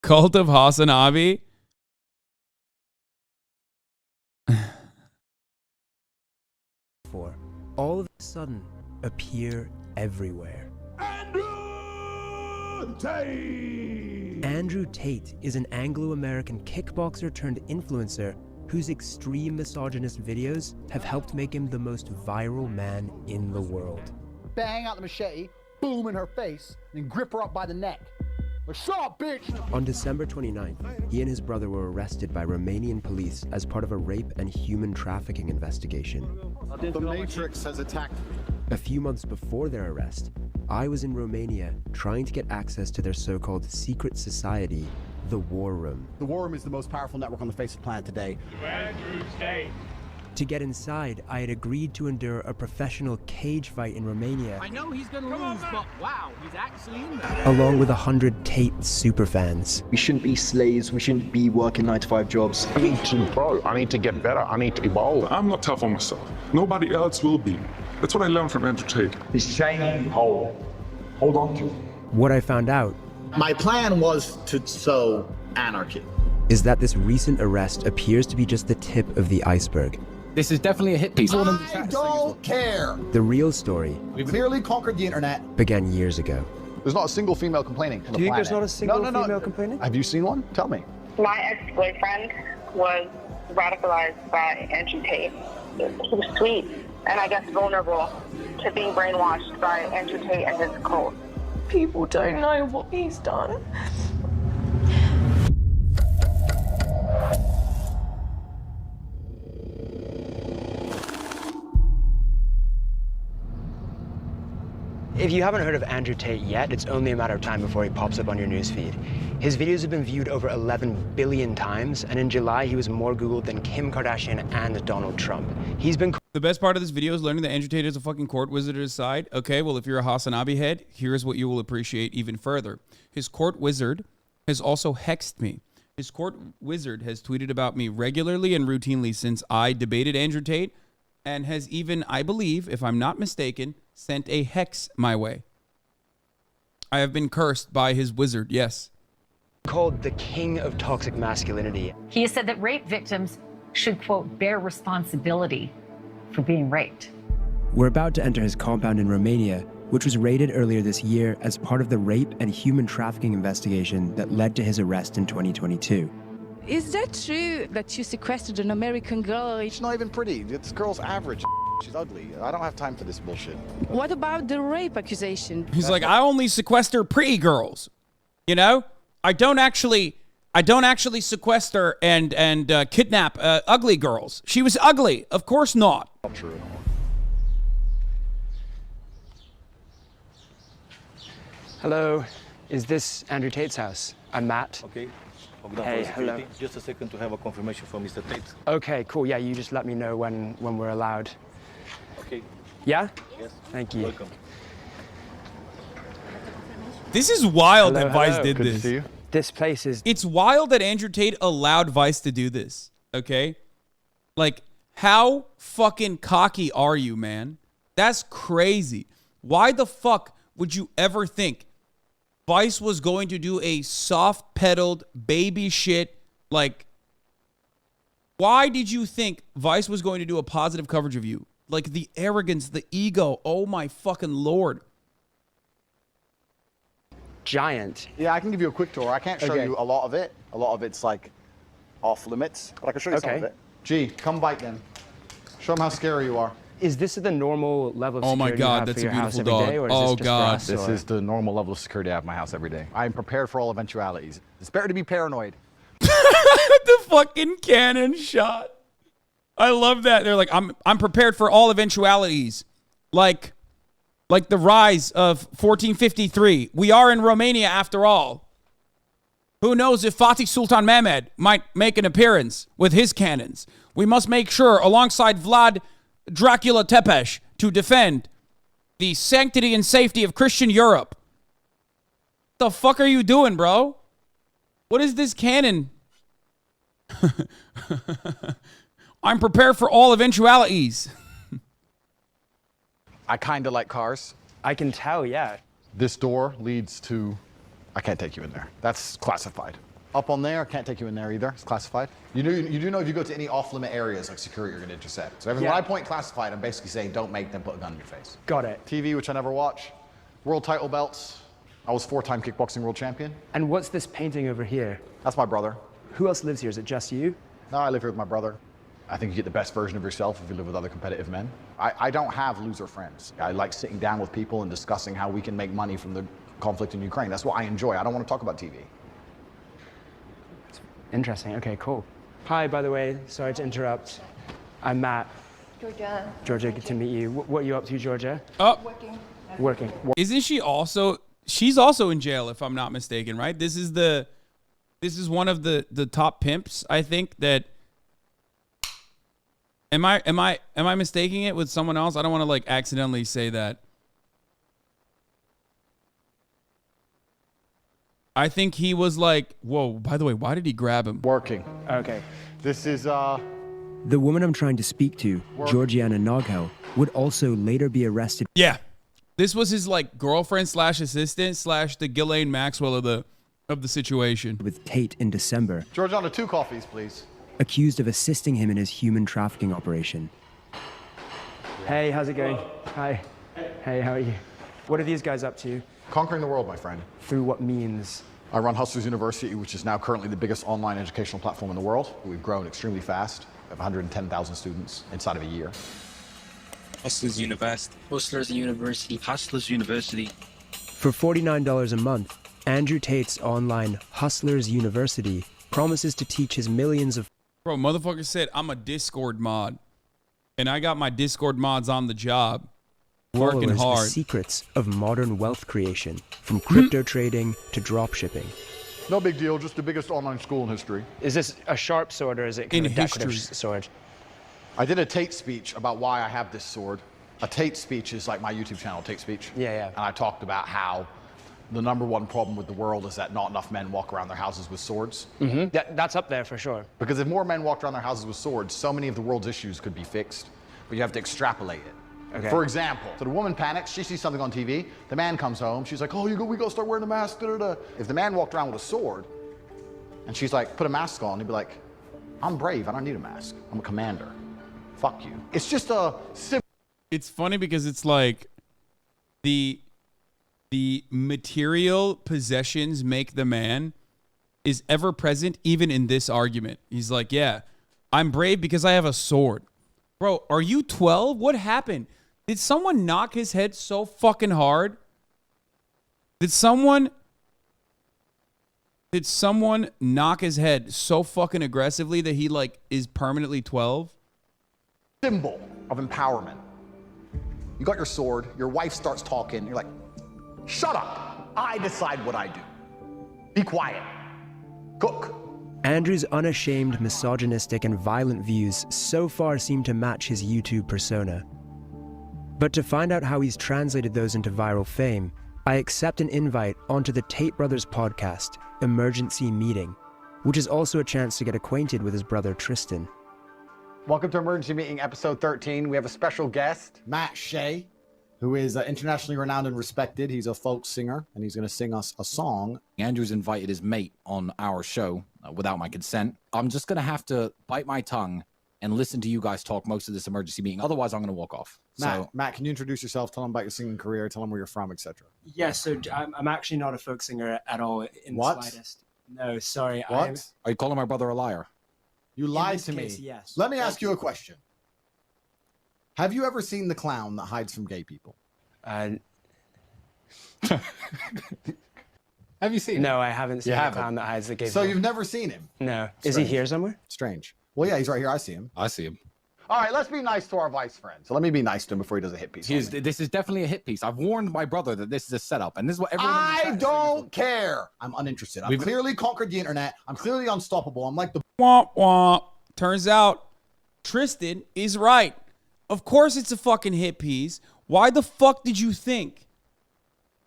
cult of Hasan Abi. For all of a sudden appear everywhere. Andrew Tate! Andrew Tate is an Anglo-American kickboxer turned influencer whose extreme misogynist videos have helped make him the most viral man in the world. Bang out the machete, boom in her face, and grip her up by the neck. Like, shut up, bitch! On December 29th, he and his brother were arrested by Romanian police as part of a rape and human trafficking investigation. The Matrix has attacked me. A few months before their arrest, I was in Romania trying to get access to their so-called secret society, the War Room. The War Room is the most powerful network on the face of the planet today. Andrew Tate! To get inside, I had agreed to endure a professional cage fight in Romania. I know he's gonna lose, but wow, he's actually in there. Along with 100 Tate superfans. We shouldn't be slaves. We shouldn't be working 9-to-5 jobs. I need to grow. I need to get better. I need to evolve. I'm not tough on myself. Nobody else will be. That's what I learned from Andrew Tate. This chain you hold on to. What I found out My plan was to sow anarchy. is that this recent arrest appears to be just the tip of the iceberg. This is definitely a hit piece. I don't care. The real story We've clearly conquered the internet. began years ago. There's not a single female complaining on the planet. Do you think there's not a single female complaining? Have you seen one? Tell me. My ex-boyfriend was radicalized by Andrew Tate. He was sweet and I guess vulnerable to being brainwashed by Andrew Tate and his cult. People don't know what he's done. If you haven't heard of Andrew Tate yet, it's only a matter of time before he pops up on your newsfeed. His videos have been viewed over 11 billion times, and in July, he was more Googled than Kim Kardashian and Donald Trump. He's been... The best part of this video is learning that Andrew Tate is a fucking court wizard at his side. Okay, well, if you're a Hasan Abi head, here's what you will appreciate even further. His court wizard has also hexed me. His court wizard has tweeted about me regularly and routinely since I debated Andrew Tate, and has even, I believe, if I'm not mistaken, sent a hex my way. I have been cursed by his wizard, yes. Called the king of toxic masculinity. He has said that rape victims should, quote, bear responsibility for being raped. We're about to enter his compound in Romania, which was raided earlier this year as part of the rape and human trafficking investigation that led to his arrest in 2022. Is that true that you sequestered an American girl? She's not even pretty. This girl's average. She's ugly. I don't have time for this bullshit. What about the rape accusation? He's like, I only sequester pretty girls. You know? I don't actually sequester and kidnap ugly girls. She was ugly. Of course not. Not true at all. Hello, is this Andrew Tate's house? I'm Matt. Okay. Hey, hello. Just a second to have a confirmation from Mr. Tate. Okay, cool. Yeah, you just let me know when we're allowed. Okay. Yeah? Yes. Thank you. Welcome. This is wild that Vice hello. did Good this. to see you. This place is... It's wild that Andrew Tate allowed Vice to do this, okay? Like, how fucking cocky are you, man? That's crazy. Why the fuck would you ever think Vice was going to do a soft-pedaled baby shit, like... Why did you think Vice was going to do a positive coverage of you? Like, the arrogance, the ego, oh my fucking Lord. giant. Yeah, I can give you a quick tour. I can't show you a lot of it. A lot of it's like off limits, but I can show you some of it. Gee, come bite then. Show them how scary you are. Is this the normal level of security? Oh my God, that's a beautiful dog. Oh God, this is the normal level of security I have at my house every day. I'm prepared for all eventualities. It's better to be paranoid. The fucking cannon shot. I love that. They're like, I'm prepared for all eventualities. Like the rise of 1453. We are in Romania after all. Who knows if Fatih Sultan Mehmed might make an appearance with his cannons. We must make sure, alongside Vlad Dracula Tepes, to defend the sanctity and safety of Christian Europe. The fuck are you doing, bro? What is this cannon? I'm prepared for all eventualities. I kind of like cars. I can tell, yeah. This door leads to... I can't take you in there. That's classified. Up on there, can't take you in there either. It's classified. You do know if you go to any off-limit areas like security, you're going to intercept. So when I point classified, I'm basically saying don't make them put a gun in your face. Got it. TV, which I never watch. World title belts. I was 4-time kickboxing world champion. And what's this painting over here? That's my brother. Who else lives here? Is it just you? No, I live here with my brother. I think you get the best version of yourself if you live with other competitive men. I don't have loser friends. I like sitting down with people and discussing how we can make money from the conflict in Ukraine. That's what I enjoy. I don't want to talk about TV. Interesting. Okay, cool. Hi, by the way. Sorry to interrupt. I'm Matt. Georgia. Georgia, good to meet you. What are you up to, Georgia? Working. Isn't she also? She's also in jail, if I'm not mistaken, right? This is one of the top pimps, I think. That am I mistaking it with someone else? I don't want to like accidentally say that. I think he was like, whoa, by the way, why did he grab him? Working. Okay. This is, The woman I'm trying to speak to, Georgiana Noghel, would also later be arrested. Yeah. This was his like girlfriend / assistant / the Ghislaine Maxwell of the situation. With Tate in December. Georgiana, 2 coffees, please. Accused of assisting him in his human trafficking operation. Hey, how's it going? Hi. Hey, how are you? What are these guys up to? Conquering the world, my friend. Through what means? I run Hustlers University, which is now currently the biggest online educational platform in the world. We've grown extremely fast. We have 110,000 students inside of a year. Hustlers University. Hustlers University. Hustlers University. For $49 a month, Andrew Tate's online Hustlers University promises to teach his millions of... Bro, motherfucker said, I'm a Discord mod. And I got my Discord mods on the job. Working followers hard. The secrets of modern wealth creation, from crypto trading to drop shipping. No big deal, just the biggest online school in history. Is this a sharp sword or is it kind of a decorative sword? I did a Tate speech about why I have this sword. A Tate speech is like my YouTube channel, Tate Speech. Yeah. And I talked about how the #1 problem with the world is that not enough men walk around their houses with swords. Mm-hmm. That's up there for sure. Because if more men walked around their houses with swords, so many of the world's issues could be fixed. But you have to extrapolate it. Okay. For example, so the woman panics, she sees something on TV, the man comes home, she's like, oh, we gotta start wearing a mask, da-da-da. If the man walked around with a sword, and she's like, put a mask on, he'd be like, I'm brave, I don't need a mask. I'm a commander. Fuck you. It's just a simple... It's funny because it's like the material possessions make the man is ever present even in this argument. He's like, yeah, I'm brave because I have a sword. Bro, are you 12? What happened? Did someone knock his head so fucking hard? Did someone knock his head so fucking aggressively that he like is permanently 12? Symbol of empowerment. You got your sword, your wife starts talking, you're like, shut up. I decide what I do. Be quiet. Cook. Andrew's unashamed, misogynistic, and violent views so far seem to match his YouTube persona. But to find out how he's translated those into viral fame, I accept an invite onto the Tate Brothers podcast, Emergency Meeting, which is also a chance to get acquainted with his brother Tristan. Welcome to Emergency Meeting, episode 13. We have a special guest, Matt Shea, who is internationally renowned and respected. He's a folk singer, and he's going to sing us a song. Andrew's invited his mate on our show without my consent. I'm just going to have to bite my tongue and listen to you guys talk most of this emergency meeting. Otherwise, I'm going to walk off. Matt, can you introduce yourself? Tell them about your singing career. Tell them where you're from, etc. Yes, so I'm actually not a folk singer at all in the slightest. No, sorry. What? Are you calling my brother a liar? You lied to me. Yes. Let me ask you a question. Have you ever seen the clown that hides from gay people? Have you seen him? No, I haven't seen the clown that hides the gay people. So you've never seen him? No. Strange. Is he here somewhere? Strange. Well, yeah, he's right here. I see him. I see him. All right, let's be nice to our vice friend. So let me be nice to him before he does a hit piece. This is definitely a hit piece. I've warned my brother that this is a setup, and this is what everyone... I don't care. I'm uninterested. I've clearly conquered the internet. I'm clearly unstoppable. I'm like the... Womp womp. Turns out Tristan is right. Of course it's a fucking hit piece. Why the fuck did you think?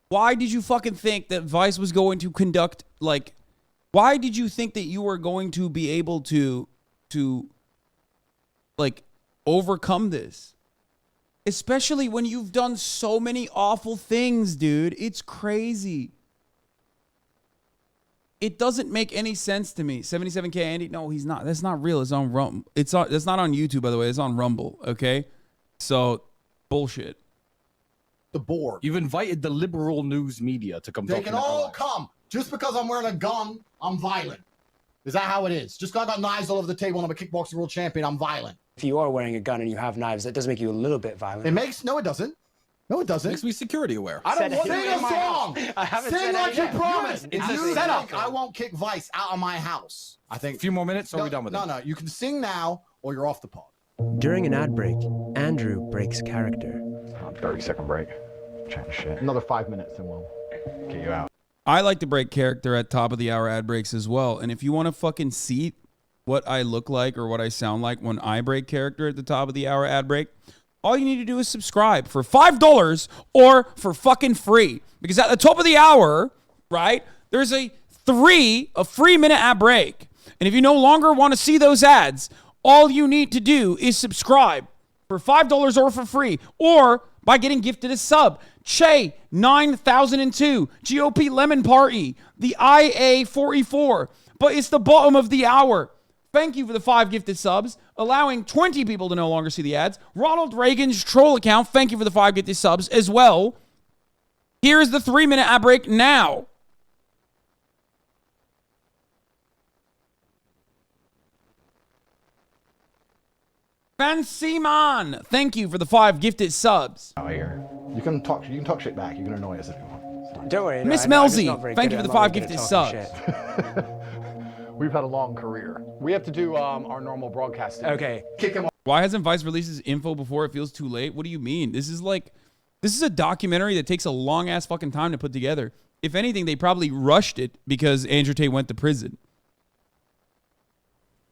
Why did you fucking think that Vice was going to conduct, like... Why did you think that you were going to be able to like, overcome this? Especially when you've done so many awful things, dude. It's crazy. it doesn't make any sense to me. 77K Andy? No, he's not. That's not real. It's on Rumble. That's not on YouTube, by the way. It's on Rumble, okay? So, bullshit. The board. You've invited the liberal news media to come. They can all come. Just because I'm wearing a gun, I'm violent. Is that how it is? Just because I got knives all over the table and I'm a kickboxing world champion, I'm violent. If you are wearing a gun and you have knives, that does make you a little bit violent. No, it doesn't. No, it doesn't. Makes me security aware. I don't want to sing a song. I haven't Sing said like you anything. promised. It's If a you setup. think I won't kick Vice out of my house, I think. A few more minutes, or are we done with it? No. You can sing now, or you're off the pod. During an ad break, Andrew breaks character. 30-second break. Chatting shit. Another 5 minutes and we'll get you out. I like to break character at top of the hour ad breaks as well. And if you want to fucking see what I look like or what I sound like when I break character at the top of the hour ad break, all you need to do is subscribe for $5 or for fucking free. Because at the top of the hour, right, there's a free minute ad break. And if you no longer want to see those ads, all you need to do is subscribe for $5 or for free, or by getting gifted a sub. Che 9002, GOP Lemon Party, the IA44. But it's the bottom of the hour. Thank you for the 5 gifted subs, allowing 20 people to no longer see the ads. Ronald Reagan's troll account, thank you for the 5 gifted subs as well. Here's the 3-minute ad break now. Fancy Man, thank you for the 5 gifted subs. Out here. You can talk shit back. You can annoy us if you want. Don't worry. Miss Melzy, thank you for the 5 gifted subs. We've had a long career. We have to do our normal broadcasting. Okay. Kick him off. Why hasn't Vice released his info before it feels too late? What do you mean? This is a documentary that takes a long ass fucking time to put together. If anything, they probably rushed it because Andrew Tate went to prison.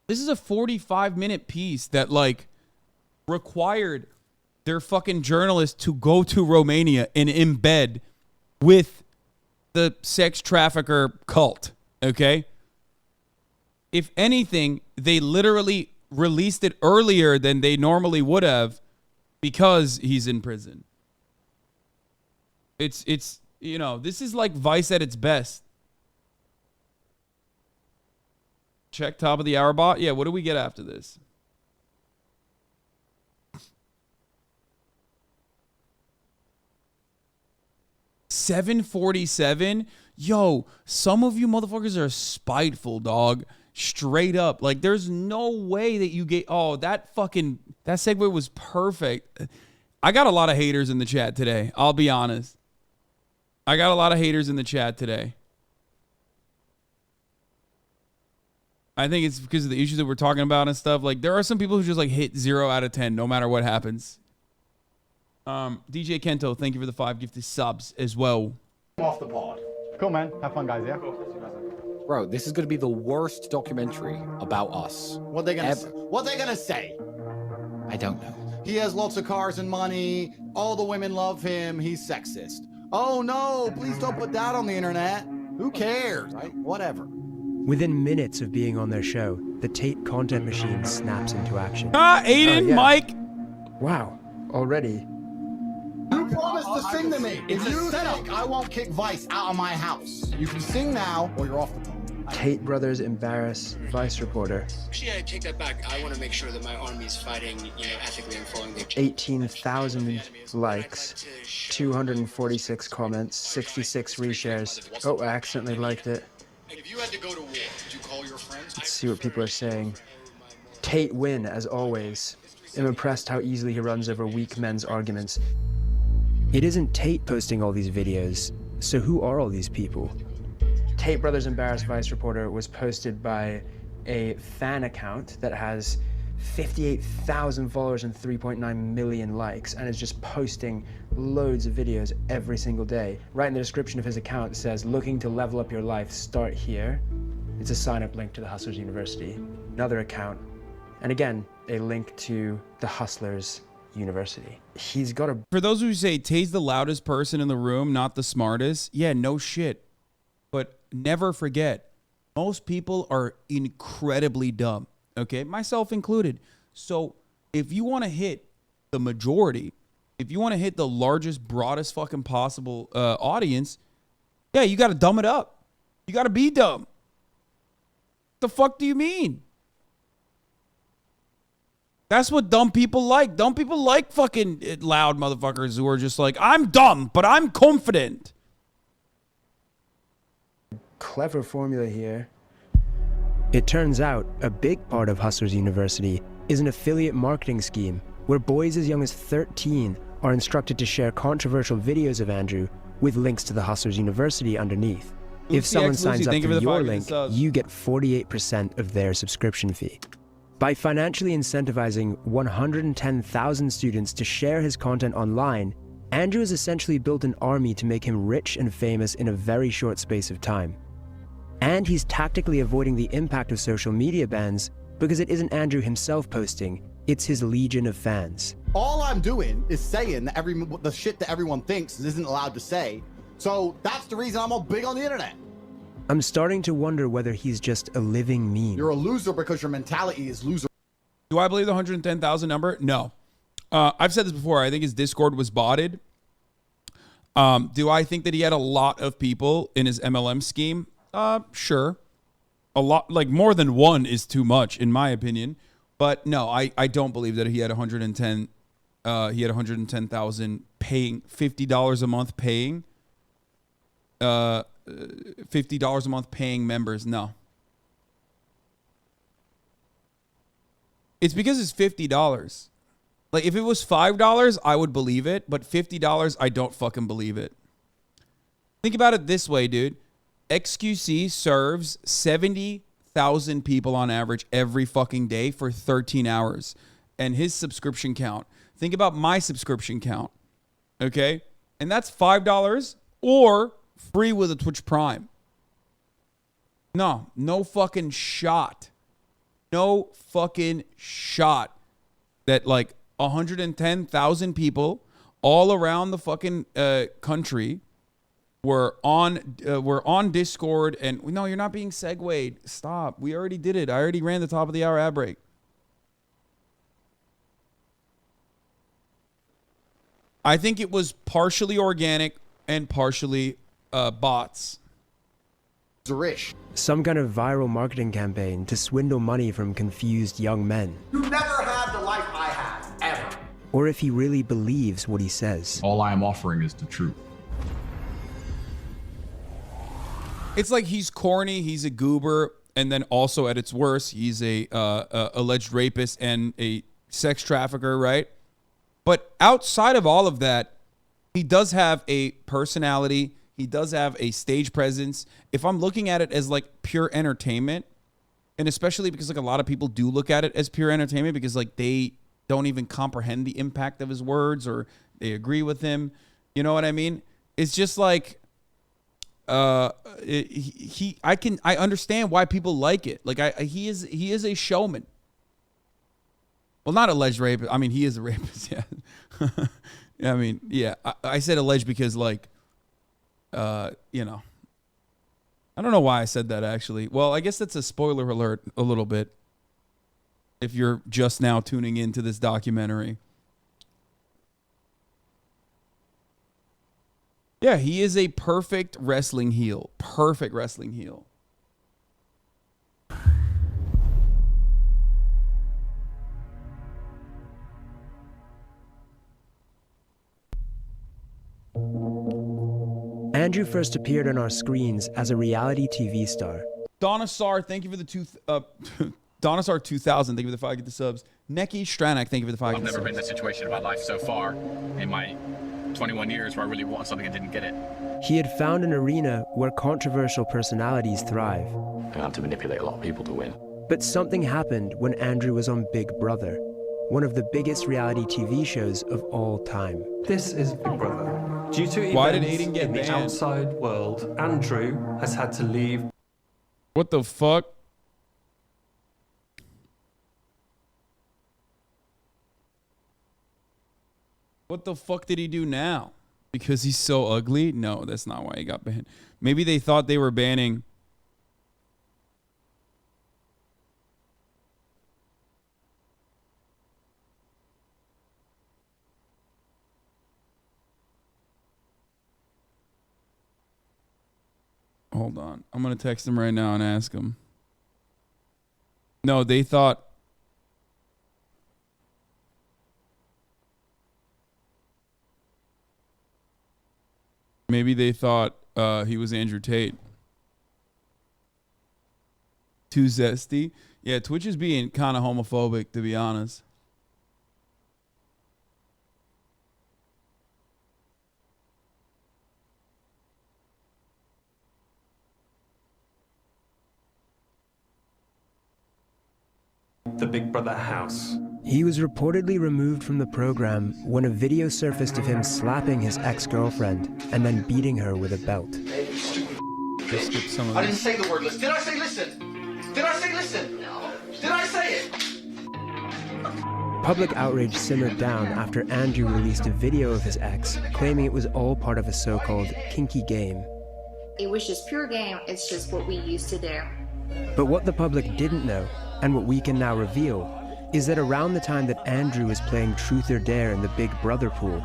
This is a 45-minute piece that required their fucking journalists to go to Romania and embed with the sex trafficker cult, okay? If anything, they literally released it earlier than they normally would have because he's in prison. It's this is like Vice at its best. Check top of the hour bot. Yeah, what do we get after this? $747. Yo, some of you motherfuckers are spiteful, dog. Straight up. There's no way that you get... Oh, that segue was perfect. I got a lot of haters in the chat today. I'll be honest. I got a lot of haters in the chat today. I think it's because of the issues that we're talking about and stuff. There are some people who just hit 0 out of 10 no matter what happens. DJ Kento, thank you for the 5 gifted subs as well. Off the pod. Cool, man. Have fun, guys, yeah? Bro, this is going to be the worst documentary about us. What they gonna say? I don't know. He has lots of cars and money. All the women love him. He's sexist. Oh no, please don't put that on the internet. Who cares, right? Whatever. Within minutes of being on their show, the Tate content machine snaps into action. Aiden, Mike. Wow, already. You promised to sing to me. If you think I won't kick Vice out of my house, you can sing now or you're off the phone. Tate brothers embarrass Vice reporter. Actually, I take that back. I want to make sure that my army's fighting, ethically and following the... 18,000 likes, 246 comments, 66 reshares. Oh, I accidentally liked it. If you had to go to war, would you call your friends? Let's see what people are saying. Tate win, as always. I'm impressed how easily he runs over weak men's arguments. It isn't Tate posting all these videos, so who are all these people? Tate Brothers Embarrassed Vice Reporter was posted by a fan account that has 58,000 followers and 3.9 million likes, and is just posting loads of videos every single day. Right in the description of his account, it says, looking to level up your life, start here. It's a sign-up link to the Hustlers University. Another account, and again, a link to the Hustlers University. He's got a... For those who say Tate's the loudest person in the room, not the smartest, yeah, no shit. But never forget, most people are incredibly dumb, okay? Myself included. So if you want to hit the majority, if you want to hit the largest, broadest fucking possible audience, yeah, you got to dumb it up. You got to be dumb. The fuck do you mean? That's what dumb people like. Dumb people like fucking loud motherfuckers who are just like, I'm dumb, but I'm confident. Clever formula here. It turns out a big part of Hustlers University is an affiliate marketing scheme where boys as young as 13 are instructed to share controversial videos of Andrew with links to the Hustlers University underneath. If someone signs up through your link, you get 48% of their subscription fee. By financially incentivizing 110,000 students to share his content online, Andrew has essentially built an army to make him rich and famous in a very short space of time. And he's tactically avoiding the impact of social media bans because it isn't Andrew himself posting, it's his legion of fans. All I'm doing is saying that the shit that everyone thinks isn't allowed to say. So that's the reason I'm all big on the internet. I'm starting to wonder whether he's just a living meme. You're a loser because your mentality is loser. Do I believe the 110,000 number? No. I've said this before. I think his Discord was botted. Do I think that he had a lot of people in his MLM scheme? Sure. A lot, like more than one is too much in my opinion. But no, I don't believe that he had 110. He had 110,000 paying $50 a month paying. $50 a month paying members. No. It's because it's $50. Like if it was $5, I would believe it, but $50, I don't fucking believe it. Think about it this way, dude. XQC serves 70,000 people on average every fucking day for 13 hours. And his subscription count. Think about my subscription count. Okay? And that's $5 or free with a Twitch Prime. No fucking shot. No fucking shot that like 110,000 people all around the fucking country were on Discord. And no, you're not being segued. Stop. We already did it. I already ran the top of the hour ad break. I think it was partially organic and partially bots. Some kind of viral marketing campaign to swindle money from confused young men. You never had the life I had, ever. Or if he really believes what he says. All I am offering is the truth. It's like he's corny, he's a goober, and then also at its worst, he's a alleged rapist and a sex trafficker, right? But outside of all of that, he does have a personality. He does have a stage presence. If I'm looking at it as like pure entertainment, and especially because like a lot of people do look at it as pure entertainment because like they don't even comprehend the impact of his words or they agree with him. You know what I mean? It's just like I understand why people like it. Like he is a showman. Well, not alleged rapist. I mean, he is a rapist. Yeah. I mean, yeah. I said alleged because like, you know, I don't know why I said that actually. Well, I guess that's a spoiler alert a little bit. If you're just now tuning into this documentary. Yeah, he is a perfect wrestling heel. Perfect wrestling heel. Andrew first appeared on our screens as a reality TV star. Donisar, thank you for the Donisar 2000, thank you for the 5 get the subs. Neki Stranak, thank you for the 5 I've get the never subs. been in a situation in my life so far in my 21 years where I really want something and didn't get it. He had found an arena where controversial personalities thrive. I had to manipulate a lot of people to win. But something happened when Andrew was on Big Brother, one of the biggest reality TV shows of all time. This is Big Brother. Due to Why did events Aiden get in the banned? outside world, Andrew has had to leave. What the fuck? What the fuck did he do now? Because he's so ugly? No, that's not why he got banned. Maybe they thought they were banning. Hold on. I'm going to text him right now and ask him. No, they thought. Maybe they thought he was Andrew Tate. Too zesty. Yeah, Twitch is being kind of homophobic, to be honest. The Big Brother house. He was reportedly removed from the program when a video surfaced of him slapping his ex-girlfriend and then beating her with a belt. Just skip some of I didn't this. say the word listen. Did I say listen? Did I say listen? No. Did I say it? Public outrage simmered down after Andrew released a video of his ex, claiming it was all part of a so-called kinky game. It was just pure game. It's just what we used to do. But what the public didn't know, and what we can now reveal, is that around the time that Andrew was playing Truth or Dare in the Big Brother pool,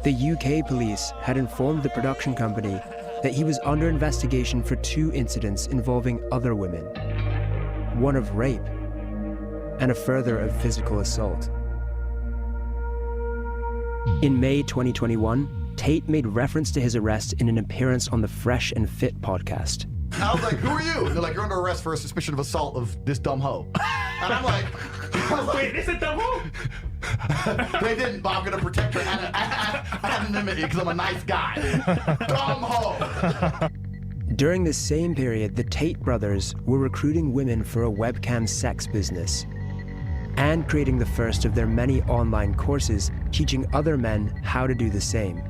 the UK police had informed the production company that he was under investigation for 2 incidents involving other women, one of rape and a further of physical assault. In May 2021, Tate made reference to his arrest in an appearance on the Fresh and Fit podcast. I was like, who are you? They're like, you're under arrest for a suspicion of assault of this dumb hoe. And I'm like, Wait, this is dumb hoe? They didn't, but I'm going to protect her anonymity because I'm a nice guy. Dumb hoe. During the same period, the Tate brothers were recruiting women for a webcam sex business and creating the first of their many online courses teaching other men how to do the same.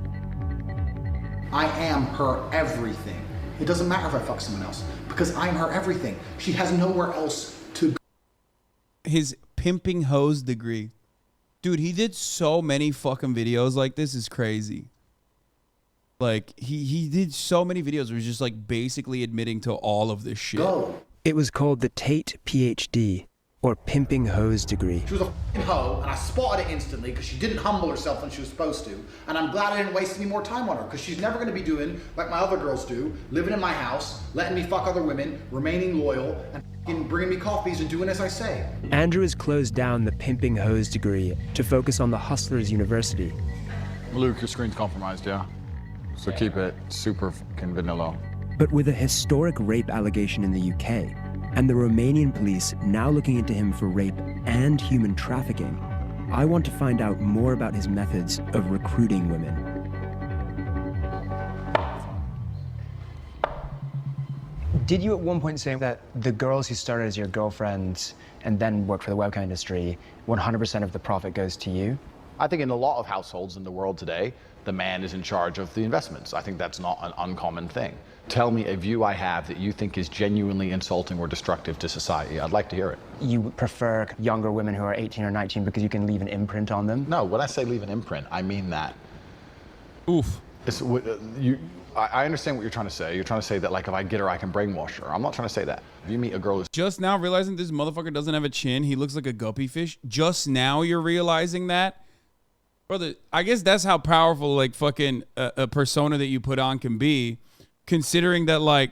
I am her everything. It doesn't matter if I fuck someone else because I'm her everything. She has nowhere else to go. His pimping hose degree. Dude, he did so many fucking videos like this is crazy. Like, he did so many videos where he's just like basically admitting to all of this shit. Go. It was called the Tate PhD, or pimping hose degree. She was a f***ing hoe, and I spotted it instantly because she didn't humble herself when she was supposed to. And I'm glad I didn't waste any more time on her because she's never going to be doing like my other girls do, living in my house, letting me fuck other women, remaining loyal, and f***ing bringing me coffees and doing as I say. Andrew has closed down the pimping hose degree to focus on the Hustlers University. Luke, your screen's compromised, yeah? So keep it super fucking vanilla. But with a historic rape allegation in the UK, and the Romanian police now looking into him for rape and human trafficking, I want to find out more about his methods of recruiting women. Did you at one point say that the girls who started as your girlfriends and then worked for the webcam industry, 100% of the profit goes to you? I think in a lot of households in the world today, the man is in charge of the investments. I think that's not an uncommon thing. Tell me a view I have that you think is genuinely insulting or destructive to society. I'd like to hear it. You prefer younger women who are 18 or 19 because you can leave an imprint on them? No, when I say leave an imprint, I mean that. Oof. I understand what you're trying to say. You're trying to say that, like, if I get her, I can brainwash her. I'm not trying to say that. If you meet a girl who's Just now realizing this motherfucker doesn't have a chin. He looks like a guppy fish. Just now you're realizing that? Brother, I guess that's how powerful, like, fucking a persona that you put on can be, considering that, like,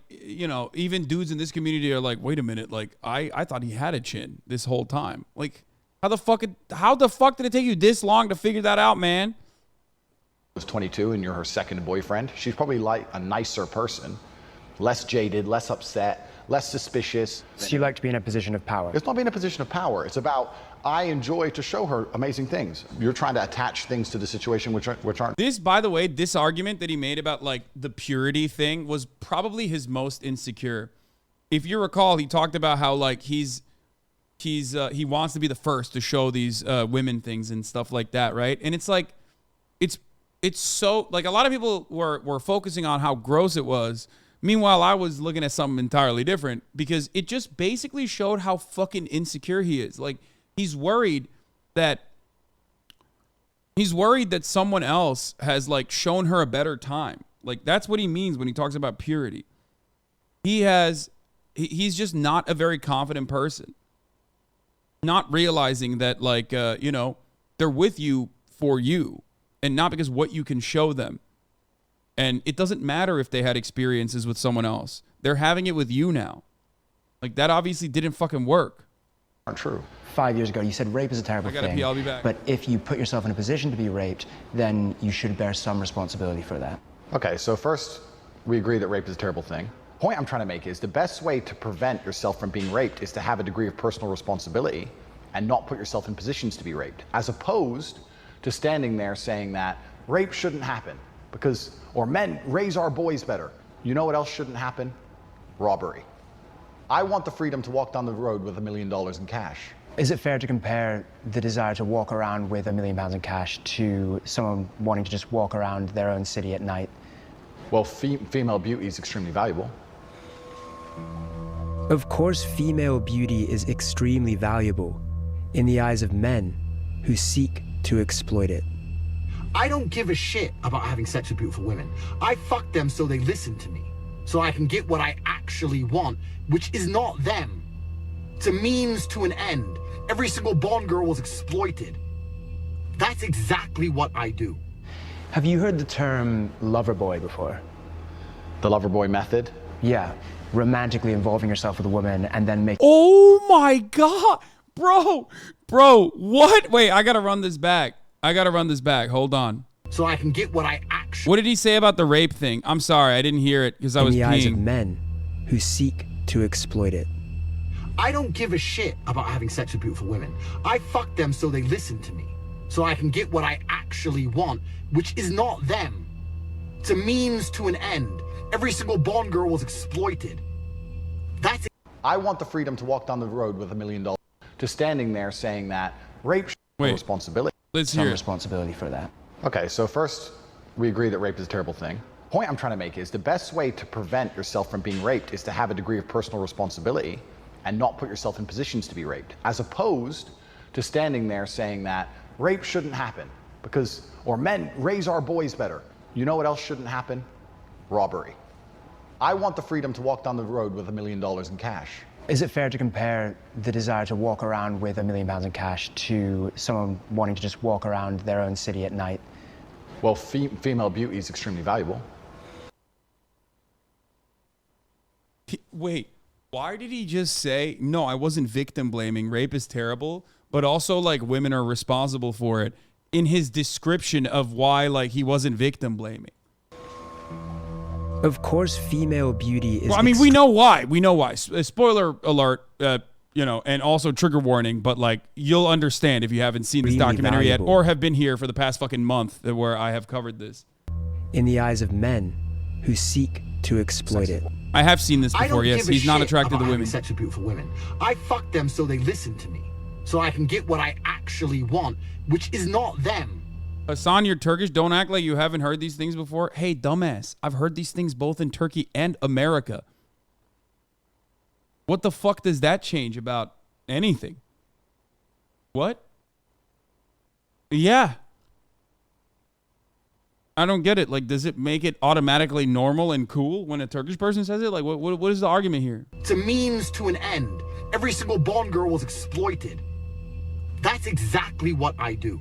you know, even dudes in this community are like, wait a minute, like, I thought he had a chin this whole time. Like, how the fuck did it take you this long to figure that out, man? was 22 and you're her second boyfriend, she's probably like a nicer person, less jaded, less upset, less suspicious. So you like to be in a position of power? It's not being in a position of power. It's about, I enjoy to show her amazing things. You're trying to attach things to the situation which aren't. This, by the way, this argument that he made about like the purity thing was probably his most insecure. If you recall, he talked about how like he wants to be the first to show these women things and stuff like that, right? And it's like, it's so, like, a lot of people were focusing on how gross it was. Meanwhile, I was looking at something entirely different because it just basically showed how fucking insecure he is. Like, he's worried that someone else has like shown her a better time. Like, that's what he means when he talks about purity. He's just not a very confident person. Not realizing that, like, you know, they're with you for you and not because what you can show them. And it doesn't matter if they had experiences with someone else. They're having it with you now. Like, that obviously didn't fucking work. Aren't true. 5 years ago, you said rape is a terrible I gotta thing. pee, I'll be back. But if you put yourself in a position to be raped, then you should bear some responsibility for that. Okay, so first, we agree that rape is a terrible thing. The point I'm trying to make is the best way to prevent yourself from being raped is to have a degree of personal responsibility and not put yourself in positions to be raped, as opposed to standing there saying that rape shouldn't happen because, or men, raise our boys better. You know what else shouldn't happen? Robbery. I want the freedom to walk down the road with $1 million in cash. Is it fair to compare the desire to walk around with £1 million in cash to someone wanting to just walk around their own city at night? Well, female beauty is extremely valuable. Of course, female beauty is extremely valuable in the eyes of men who seek to exploit it. I don't give a shit about having sex with beautiful women. I fuck them so they listen to me, so I can get what I actually want, which is not them. It's a means to an end. Every single Bond girl was exploited. That's exactly what I do. Have you heard the term lover boy before? The lover boy method? Yeah, romantically involving yourself with a woman and then making... Oh my God, bro, what? Wait, I gotta run this back. Hold on. So I can get what I actually... What did he say about the rape thing? I'm sorry, I didn't hear it because I was in the eyes of peeing. men who seek to exploit it. I don't give a shit about having sex with beautiful women. I fuck them so they listen to me, so I can get what I actually want, which is not them. It's a means to an end. Every single Bond girl was exploited. That's... I want the freedom to walk down the road with $1 million. To standing there saying that rape should have a responsibility. Let's hear it. Some responsibility for that. Okay, so first, we agree that rape is a terrible thing. The point I'm trying to make is the best way to prevent yourself from being raped is to have a degree of personal responsibility and not put yourself in positions to be raped, as opposed to standing there saying that rape shouldn't happen because, or men, raise our boys better. You know what else shouldn't happen? Robbery. I want the freedom to walk down the road with $1 million in cash. Is it fair to compare the desire to walk around with £1 million in cash to someone wanting to just walk around their own city at night? Well, female beauty is extremely valuable. Wait, why did he just say, no, I wasn't victim blaming, rape is terrible, but also like women are responsible for it in his description of why like he wasn't victim blaming? Of course, female beauty is... Well, I mean, we know why. Spoiler alert, you know, and also trigger warning, but like you'll understand if you haven't seen this documentary yet or have been here for the past fucking month where I have covered this. In the eyes of men who seek to exploit it. I have seen this before, yes. He's not attracted to women. Sex with beautiful women. I fuck them so they listen to me, so I can get what I actually want, which is not them. Hasan, you're Turkish. Don't act like you haven't heard these things before. Hey, dumbass. I've heard these things both in Turkey and America. What the fuck does that change about anything? What? Yeah. I don't get it. Like, does it make it automatically normal and cool when a Turkish person says it? Like, what is the argument here? It's a means to an end. Every single Bond girl was exploited. That's exactly what I do.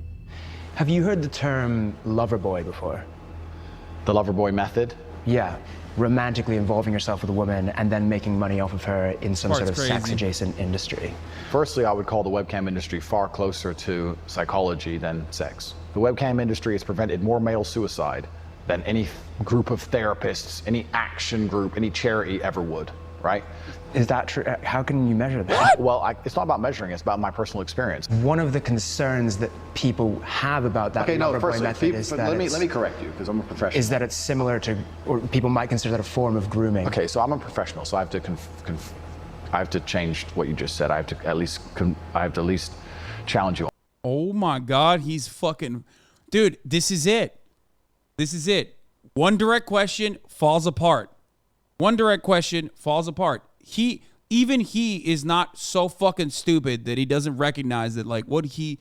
Have you heard the term lover boy before? The lover boy method? Yeah, romantically involving yourself with a woman and then making money off of her in some sort of sex-adjacent industry. Firstly, I would call the webcam industry far closer to psychology than sex. The webcam industry has prevented more male suicide than any group of therapists, any action group, any charity ever would, right? Is that true? How can you measure that? Well, it's not about measuring, it's about my personal experience. One of the concerns that people have about that lover boy method is that let me correct you, because I'm a professional. Is that it's similar to, or people might consider that a form of grooming. Okay, so I'm a professional, so I have to change what you just said. I have to at least challenge you. Oh my God, he's fucking... Dude, this is it. This is it. One direct question falls apart. One direct question falls apart. Even he is not so fucking stupid that he doesn't recognize that like what he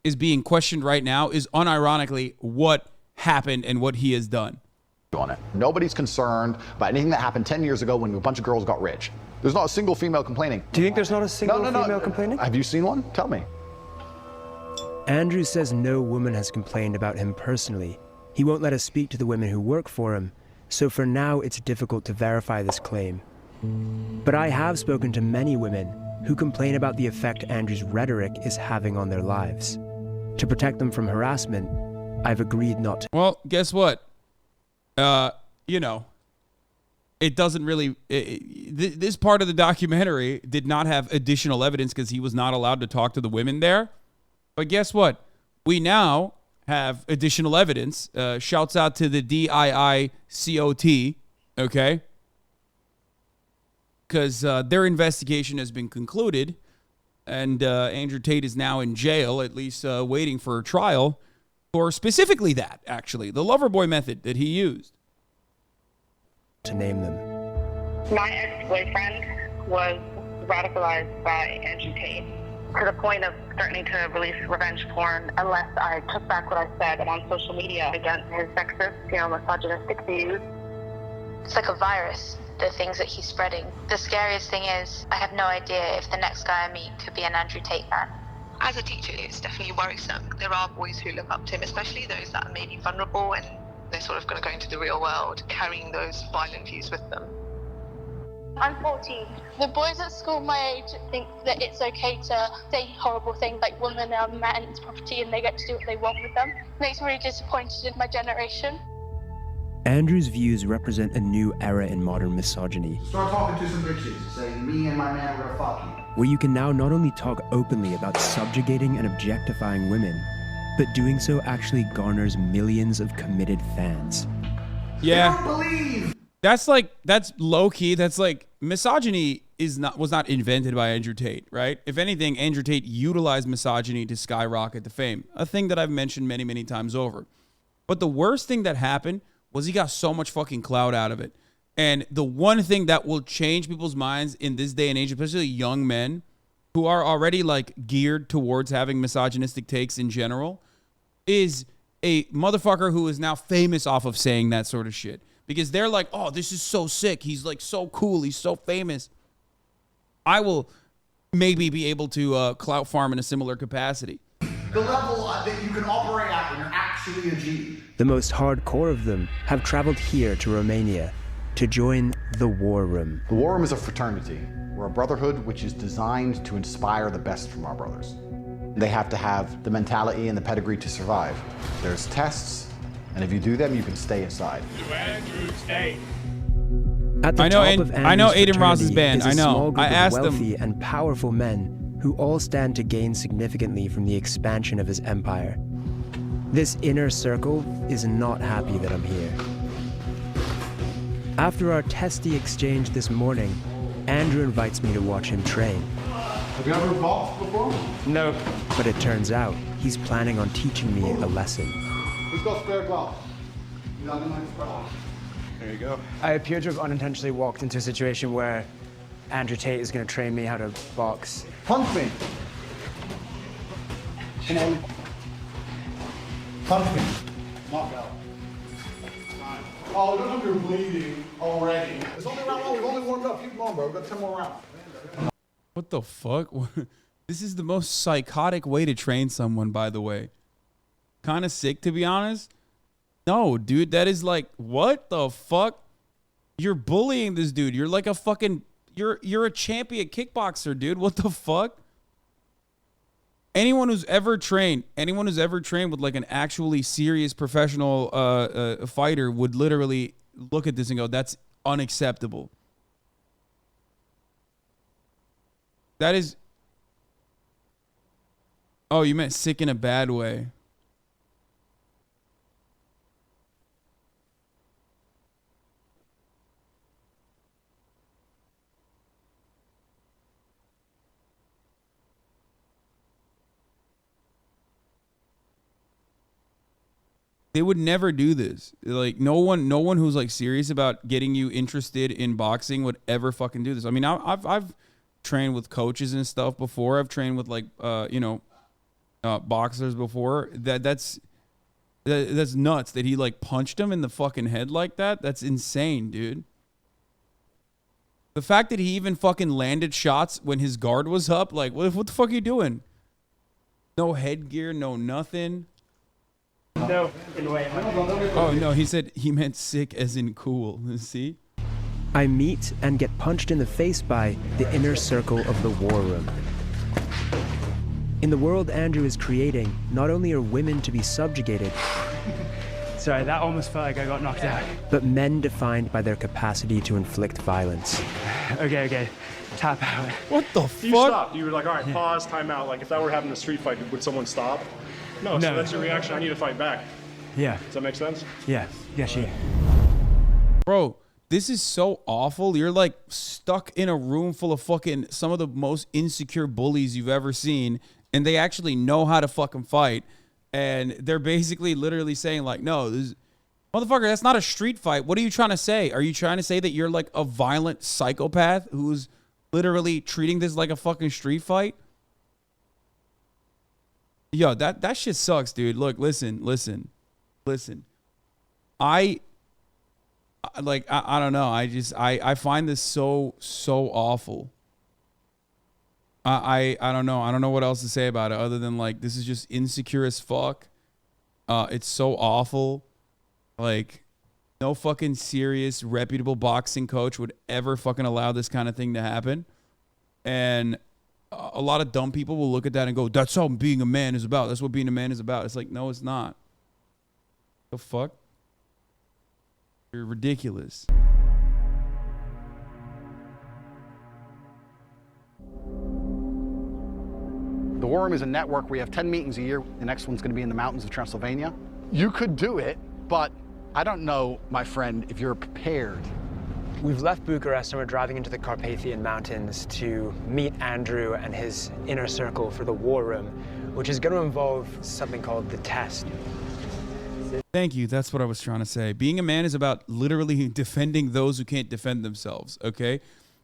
is being questioned right now is unironically what happened and what he has done. On it. Nobody's concerned about anything that happened 10 years ago when a bunch of girls got rich. There's not a single female complaining. Do you think there's not a single female complaining? Have you seen one? Tell me. Andrew says no woman has complained about him personally. He won't let us speak to the women who work for him, so for now it's difficult to verify this claim. But I have spoken to many women who complain about the effect Andrew's rhetoric is having on their lives. To protect them from harassment, I've agreed not to. Well, guess what? You know, it doesn't really... this part of the documentary did not have additional evidence because he was not allowed to talk to the women there. But guess what? We now have additional evidence. Shouts out to the DIICOT, okay? Because their investigation has been concluded, and Andrew Tate is now in jail, at least waiting for a trial, for specifically that, actually, the Loverboy method that he used. To name them. My ex-boyfriend was radicalized by Andrew Tate to the point of threatening to release revenge porn unless I took back what I said on social media against his sexist, misogynistic views. It's like a virus, the things that he's spreading. The scariest thing is, I have no idea if the next guy I meet could be an Andrew Tate fan. As a teacher, it's definitely worrisome. There are boys who look up to him, especially those that are maybe vulnerable and they're sort of going to go into the real world carrying those violent views with them. I'm 14. The boys at school my age think that it's okay to say horrible things like women are man's property and they get to do what they want with them. Makes me really disappointed in my generation. Andrew's views represent a new era in modern misogyny. Start talking to some bitches. Say, me and my man are gonna fuck you. Where you can now not only talk openly about subjugating and objectifying women, but doing so actually garners millions of committed fans. Yeah. That's low key. That's like misogyny was not invented by Andrew Tate, right? If anything, Andrew Tate utilized misogyny to skyrocket the fame, a thing that I've mentioned many, many times over. But the worst thing that happened was he got so much fucking clout out of it. And the one thing that will change people's minds in this day and age, especially young men who are already like geared towards having misogynistic takes in general, is a motherfucker who is now famous off of saying that sort of shit. Because they're like, oh, this is so sick. He's like so cool. He's so famous. I will maybe be able to clout farm in a similar capacity. The level that you can operate at when you're actually a G. The most hardcore of them have traveled here to Romania to join the War Room. The War Room is a fraternity. We're a brotherhood which is designed to inspire the best from our brothers. They have to have the mentality and the pedigree to survive. There's tests, and if you do them, you can stay inside. At the I know top of Aiden Ross's band. is a I know. small group I asked of them. wealthy and powerful men who all stand to gain significantly from the expansion of his empire. This inner circle is not happy that I'm here. After our testy exchange this morning, Andrew invites me to watch him train. Have you ever boxed before? No. But it turns out he's planning on teaching me a lesson. Who's got spare gloves? There you go. I appear to have unintentionally walked into a situation where Andrew Tate is going to train me how to box. Punch me. Come on. Punch me. Knock out. Oh, look like you're bleeding already. It's only round one. We've only warmed up. Keep going, bro. We've got 10 more rounds. What the fuck? This is the most psychotic way to train someone, by the way. Kind of sick, to be honest. No, dude, that is like, what the fuck? You're bullying this dude. You're like a fucking, you're a champion kickboxer, dude. What the fuck? Anyone who's ever trained with like an actually serious professional fighter would literally look at this and go, that's unacceptable. That is... Oh, you meant sick in a bad way. They would never do this. Like no one who's like serious about getting you interested in boxing would ever fucking do this. I mean, I've trained with coaches and stuff before. I've trained with like boxers before. That's nuts that he like punched him in the fucking head like that. That's insane, dude. The fact that he even fucking landed shots when his guard was up, like what the fuck are you doing? No headgear, no nothing. No, in a way. Oh no, he meant sick as in cool. See? I meet and get punched in the face by the inner circle of the war room. In the world Andrew is creating, not only are women to be subjugated, Sorry, that almost felt like I got knocked out. but men defined by their capacity to inflict violence. Okay. Tap out. What the You stopped. You were like, all right, pause, time out. Like, if I were having a street fight, would someone stop? No, so No. that's your reaction. I need to fight back. Yeah. Does that make sense? Yeah. She. Bro, this is so awful. You're like stuck in a room full of fucking some of the most insecure bullies you've ever seen, and they actually know how to fucking fight. And they're basically literally saying like, no, this motherfucker, that's not a street fight. What are you trying to say? Are you trying to say that you're like a violent psychopath who's literally treating this like a fucking street fight? Yo, that shit sucks, dude. Look, listen. I don't know. I find this so awful. I don't know. I don't know what else to say about it other than like this is just insecure as fuck. It's so awful. Like no fucking serious reputable boxing coach would ever fucking allow this kind of thing to happen. And a lot of dumb people will look at that and go, that's how being a man is about. That's what being a man is about. It's like, no, it's not. The fuck? You're ridiculous. The War Room is a network. We have 10 meetings a year. The next one's going to be in the mountains of Transylvania. You could do it, but I don't know, my friend, if you're prepared. We've left Bucharest and we're driving into the Carpathian Mountains to meet Andrew and his inner circle for the War Room, which is going to involve something called the test. Thank you. That's what I was trying to say. Being a man is about literally defending those who can't defend themselves, okay?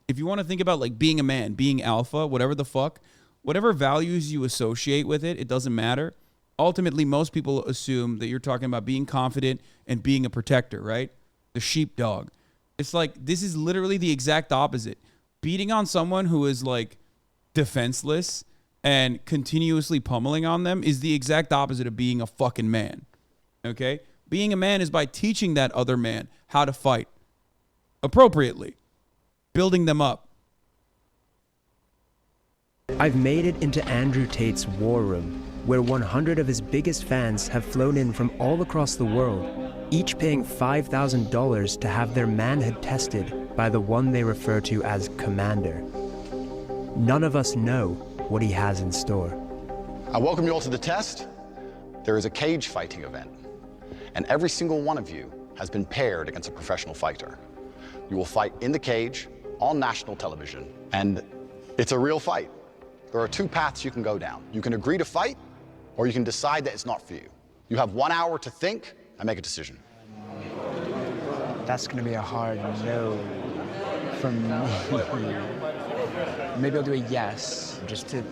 If you want to think about like being a man, being alpha, whatever the fuck, whatever values you associate with it, it doesn't matter. Ultimately, most people assume that you're talking about being confident and being a protector, right? The sheepdog. It's like, this is literally the exact opposite. Beating on someone who is like defenseless and continuously pummeling on them is the exact opposite of being a fucking man. Okay? Being a man is by teaching that other man how to fight appropriately, building them up. I've made it into Andrew Tate's War Room, where 100 of his biggest fans have flown in from all across the world, each paying $5,000 to have their manhood tested by the one they refer to as Commander. None of us know what he has in store. I welcome you all to the test. There is a cage fighting event, and every single one of you has been paired against a professional fighter. You will fight in the cage on national television, and it's a real fight. There are two paths you can go down. You can agree to fight, or you can decide that it's not for you. You have 1 hour to think and make a decision. That's going to be a hard no from me. Maybe I'll do a yes, just to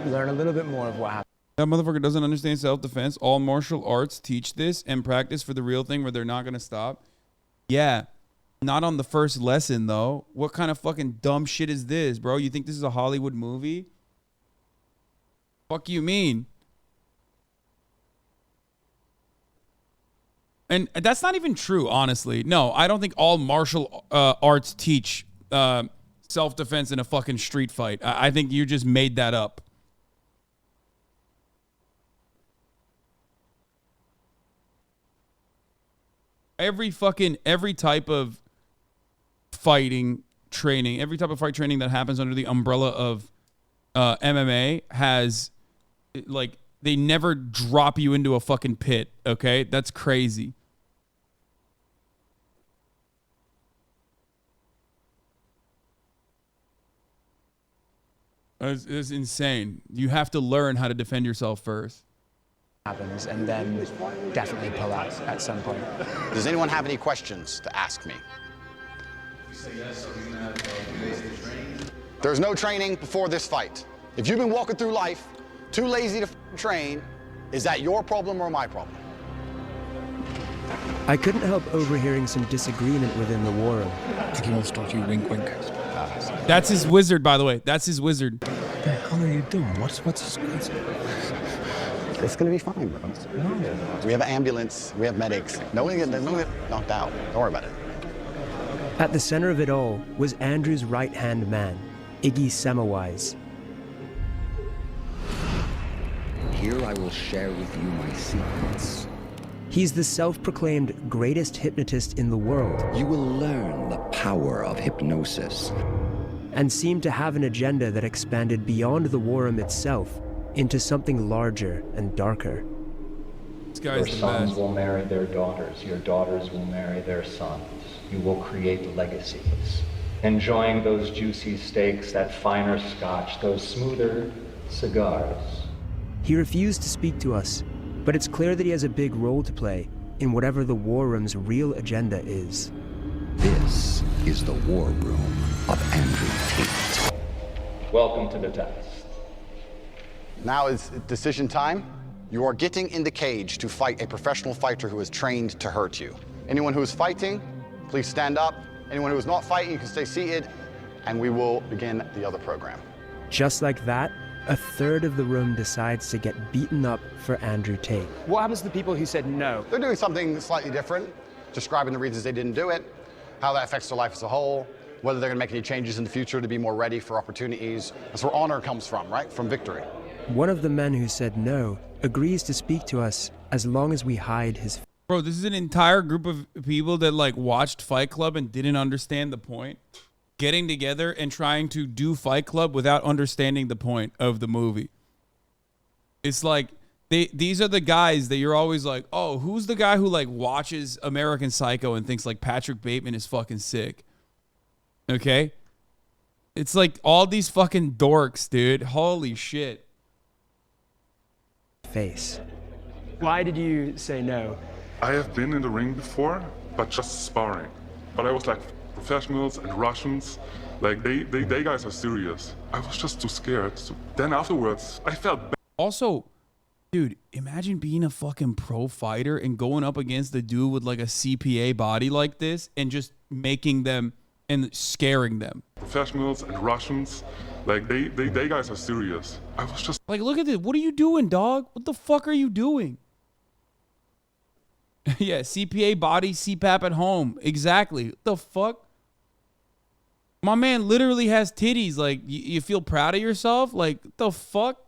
learn a little bit more of what happened. That motherfucker doesn't understand self-defense. All martial arts teach this and practice for the real thing where they're not going to stop. Yeah. Not on the first lesson, though. What kind of fucking dumb shit is this, bro? You think this is a Hollywood movie? Fuck you mean? And that's not even true, honestly. No, I don't think all martial arts teach self-defense in a fucking street fight. I think you just made that up. Every type of fighting training, every type of fight training that happens under the umbrella of MMA has, like, they never drop you into a fucking pit, okay? That's crazy. It's insane. You have to learn how to defend yourself first. Happens, and then definitely pull out at some point. Does anyone have any questions to ask me? There's no training before this fight. If you've been walking through life too lazy to train, is that your problem or my problem? I couldn't help overhearing some disagreement within the war room. I think he wants to talk to you, wink, wink. That's his wizard, by the way. That's his wizard. What the hell are you doing? What's It's gonna be fine, bro. We have an ambulance, we have medics. No one get knocked out. Don't worry about it. At the center of it all was Andrew's right-hand man, Iggy Semmelweis. Here I will share with you my secrets. He's the self-proclaimed greatest hypnotist in the world. You will learn the power of hypnosis. And seemed to have an agenda that expanded beyond the war room itself into something larger and darker. Your sons will marry their daughters. Your daughters will marry their sons. You will create legacies. Enjoying those juicy steaks, that finer scotch, those smoother cigars. He refused to speak to us, but it's clear that he has a big role to play in whatever the war room's real agenda is. This is the war room of Andrew Tate. Welcome to the test. Now is decision time. You are getting in the cage to fight a professional fighter who is trained to hurt you. Anyone who is fighting, please stand up. Anyone who is not fighting, you can stay seated, and we will begin the other program. Just like that, a third of the room decides to get beaten up for Andrew Tate. What happens to the people who said no? They're doing something slightly different, describing the reasons they didn't do it, how that affects their life as a whole, whether they're gonna make any changes in the future to be more ready for opportunities. That's where honor comes from, right? From victory. One of the men who said no agrees to speak to us as long as we hide his. Bro, this is an entire group of people that like watched Fight Club and didn't understand the point. Getting together and trying to do Fight Club without understanding the point of the movie. It's like these are the guys that you're always like, oh, who's the guy who like watches American Psycho and thinks like Patrick Bateman is fucking sick? Okay? It's like all these fucking dorks, dude. Holy shit. Face. Why did you say no? I have been in the ring before, but just sparring. But I was like professionals and Russians, like they guys are serious. I was just too scared. So then afterwards, I felt bad. Also, dude, imagine being a fucking pro fighter and going up against a dude with like a CPA body like this and just making them and scaring them. Professionals and Russians, like they guys are serious. I was just like, look at this. What are you doing, dog? What the fuck are you doing? Yeah, CPA body, CPAP at home. Exactly. What the fuck? My man literally has titties. Like, you feel proud of yourself? Like, what the fuck?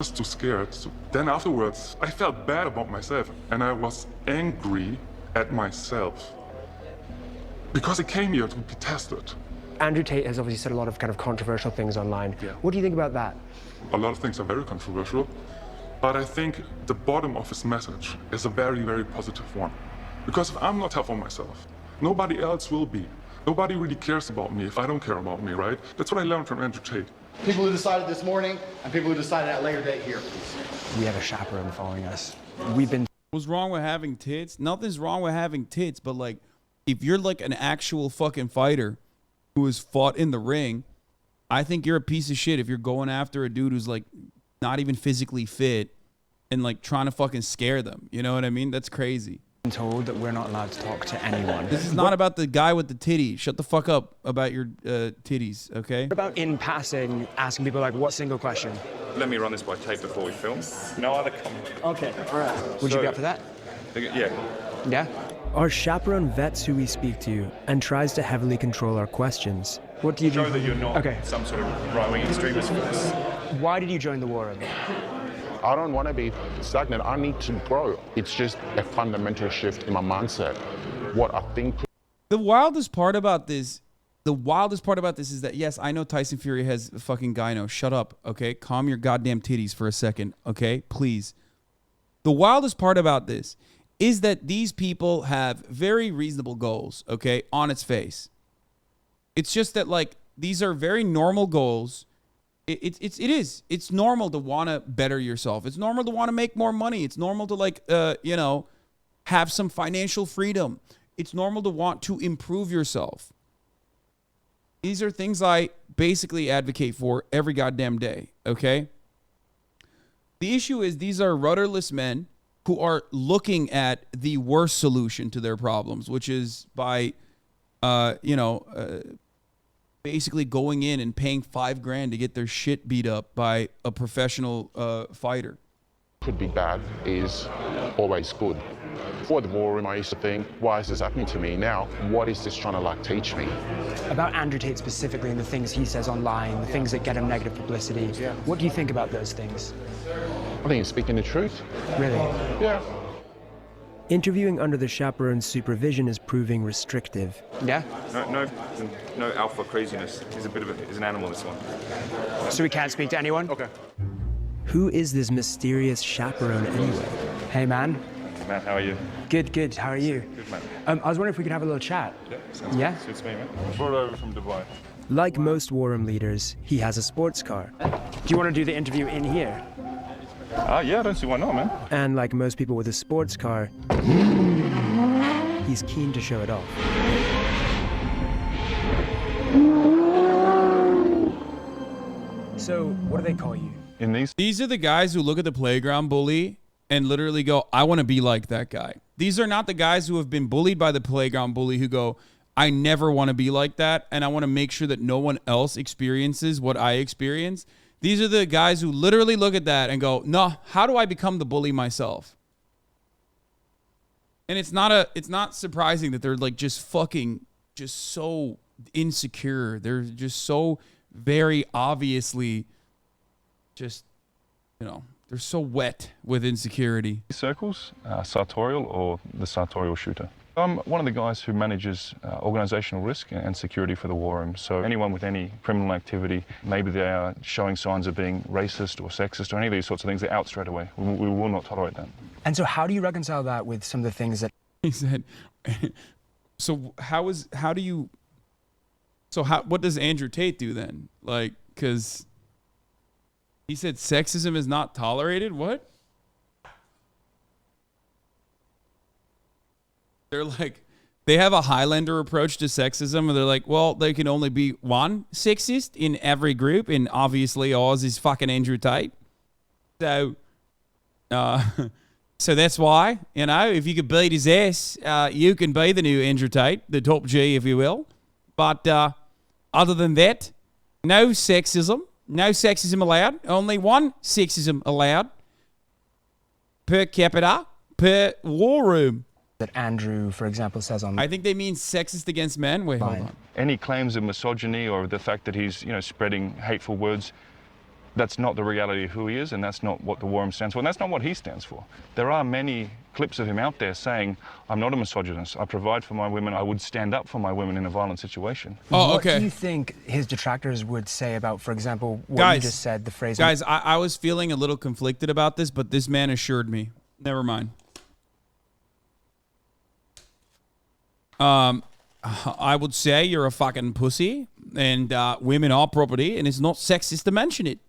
Just too scared. So then afterwards, I felt bad about myself, and I was angry at myself because I came here to be tested. Andrew Tate has obviously said a lot of kind of controversial things online. Yeah. What do you think about that? A lot of things are very controversial, but I think the bottom of his message is a very, very positive one. Because if I'm not tough on myself, nobody else will be. Nobody really cares about me if I don't care about me, right? That's what I learned from Andrew Tate. People who decided this morning and people who decided at a later date here, please. We have a chaperone following us. We've been. What's wrong with having tits? Nothing's wrong with having tits, but like, if you're like an actual fucking fighter who has fought in the ring, I think you're a piece of shit if you're going after a dude who's like not even physically fit and like trying to fucking scare them. You know what I mean? That's crazy. I'm told that we're not allowed to talk to anyone. This is not about the guy with the titties. Shut the fuck up about your titties, okay? What about in passing, asking people like, what single question? Let me run this by Tate before we film. No other comment. Okay, all right. Would you be up for that? Yeah. Yeah? Our chaperone vets who we speak to and tries to heavily control our questions. What do you do? Show that you're not some sort of right-wing extremist force. Why did you join the war room? I don't want to be stagnant. I need to grow. It's just a fundamental shift in my mindset. What I think. The wildest part about this is that, yes, I know Tyson Fury has a fucking gyno. Shut up, okay? Calm your goddamn titties for a second, okay? Please. The wildest part about this is that these people have very reasonable goals, okay, on its face. It's just that, like, these are very normal goals. It's normal to want to better yourself. It's normal to want to make more money. It's normal to like, have some financial freedom. It's normal to want to improve yourself. These are things I basically advocate for every goddamn day. Okay. The issue is these are rudderless men who are looking at the worst solution to their problems, which is by, basically going in and paying $5,000 to get their shit beat up by a professional fighter. could be bad is always good. Before the war room, I used to think, why is this happening to me? Now, what is this trying to like teach me? About Andrew Tate specifically and the things he says online, the things that get him negative publicity, what do you think about those things? I think he's speaking the truth. Really? Yeah. Interviewing under the chaperone's supervision is proving restrictive. Yeah? No alpha craziness. He's an animal, this one. So we can't speak to anyone? Okay. Who is this mysterious chaperone anyway? Hey, man. Matt, how are you? Good. How are you? Good, man. I was wondering if we could have a little chat. Yeah, sounds Yeah? good. Suits me, man. Brought over from Dubai. Like most war room leaders, he has a sports car. Do you want to do the interview in here? Yeah, I don't see why not, man. And like most people with a sports car, he's keen to show it off. So, what do they call you? In These are the guys who look at the playground bully and literally go, I want to be like that guy. These are not the guys who have been bullied by the playground bully who go, I never want to be like that, and I want to make sure that no one else experiences what I experience. These are the guys who literally look at that and go, no, how do I become the bully myself? And it's not surprising that they're like just so insecure. They're just so very obviously just, they're so wet with insecurity. Circles, sartorial or the sartorial shooter. I'm one of the guys who manages organizational risk and security for the war room. So anyone with any criminal activity, maybe they are showing signs of being racist or sexist or any of these sorts of things, they're out straight away. We will not tolerate that. And so how do you reconcile that with some of the things that... He said, what does Andrew Tate do then? Like, because he said sexism is not tolerated? What? They're like, they have a Highlander approach to sexism, and they're like, well, there can only be one sexist in every group, and obviously ours is fucking Andrew Tate. So, so that's why, if you could beat his ass, you can be the new Andrew Tate, the top G, if you will. But other than that, no sexism allowed. Only one sexism allowed per capita, per war room. That Andrew, for example, says on... I think they mean sexist against men. Wait, hold on. Any claims of misogyny or the fact that he's, spreading hateful words, that's not the reality of who he is, and that's not what the war room stands for, and that's not what he stands for. There are many clips of him out there saying, I'm not a misogynist, I provide for my women, I would stand up for my women in a violent situation. Oh, okay. What do you think his detractors would say about, for example, what you just said, the phrase... Guys, I was feeling a little conflicted about this, but this man assured me. Never mind. I would say you're a fucking pussy, and women are property, and it's not sexist to mention it.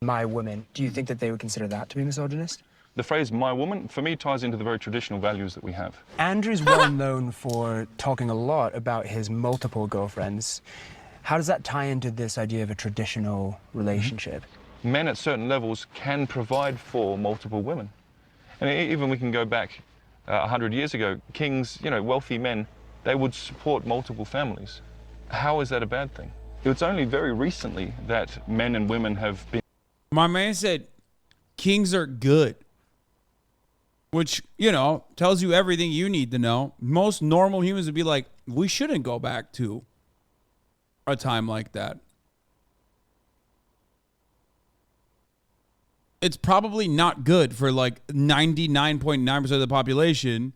My woman, do you think that they would consider that to be misogynist? The phrase my woman, for me, ties into the very traditional values that we have. Andrew's well known for talking a lot about his multiple girlfriends. How does that tie into this idea of a traditional relationship? Men at certain levels can provide for multiple women. And even we can go back 100 years ago, kings, wealthy men, they would support multiple families. How is that a bad thing? It's only very recently that men and women have been... My man said kings are good, which, tells you everything you need to know. Most normal humans would be like, we shouldn't go back to a time like that. It's probably not good for like 99.9% of the population.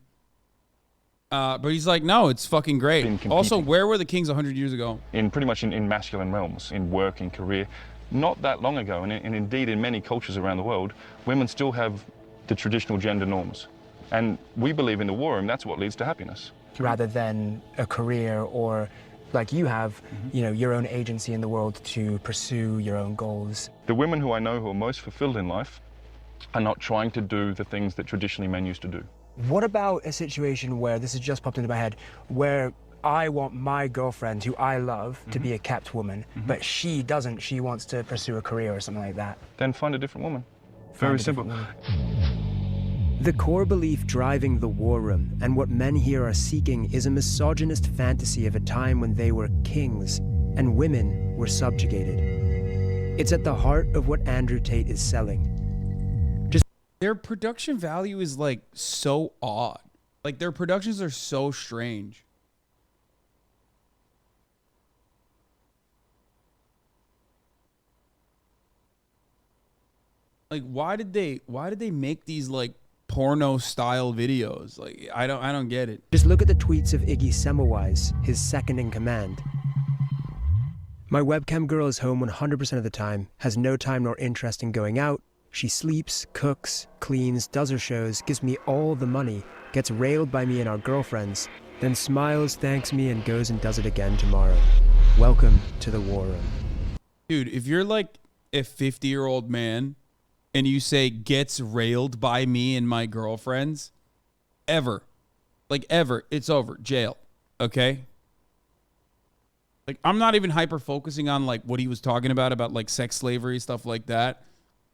But he's like, no, it's fucking great. Also, where were the kings 100 years ago? Pretty much in masculine realms, in work, in career. Not that long ago, and indeed in many cultures around the world, women still have the traditional gender norms. And we believe in the war room, that's what leads to happiness. Rather than a career or, like you have, your own agency in the world to pursue your own goals. The women who I know who are most fulfilled in life are not trying to do the things that traditionally men used to do. What about a situation where, this has just popped into my head, where I want my girlfriend, who I love, to be a kept woman, but she doesn't, she wants to pursue a career or something like that? Then find a different woman. Very simple. The core belief driving the war room and what men here are seeking is a misogynist fantasy of a time when they were kings and women were subjugated. It's at the heart of what Andrew Tate is selling. Their production value is like so odd. Like their productions are so strange. Like why did they make these like porno style videos? Like I don't get it. Just look at the tweets of Iggy Semmelweis, his second in command. My webcam girl is home 100% of the time, has no time nor interest in going out. She sleeps, cooks, cleans, does her shows, gives me all the money, gets railed by me and our girlfriends, then smiles, thanks me, and goes and does it again tomorrow. Welcome to the war room. Dude, if you're like a 50-year-old man and you say gets railed by me and my girlfriends, ever, it's over. Jail. Okay? Like, I'm not even hyper focusing on like what he was talking about like sex slavery, stuff like that.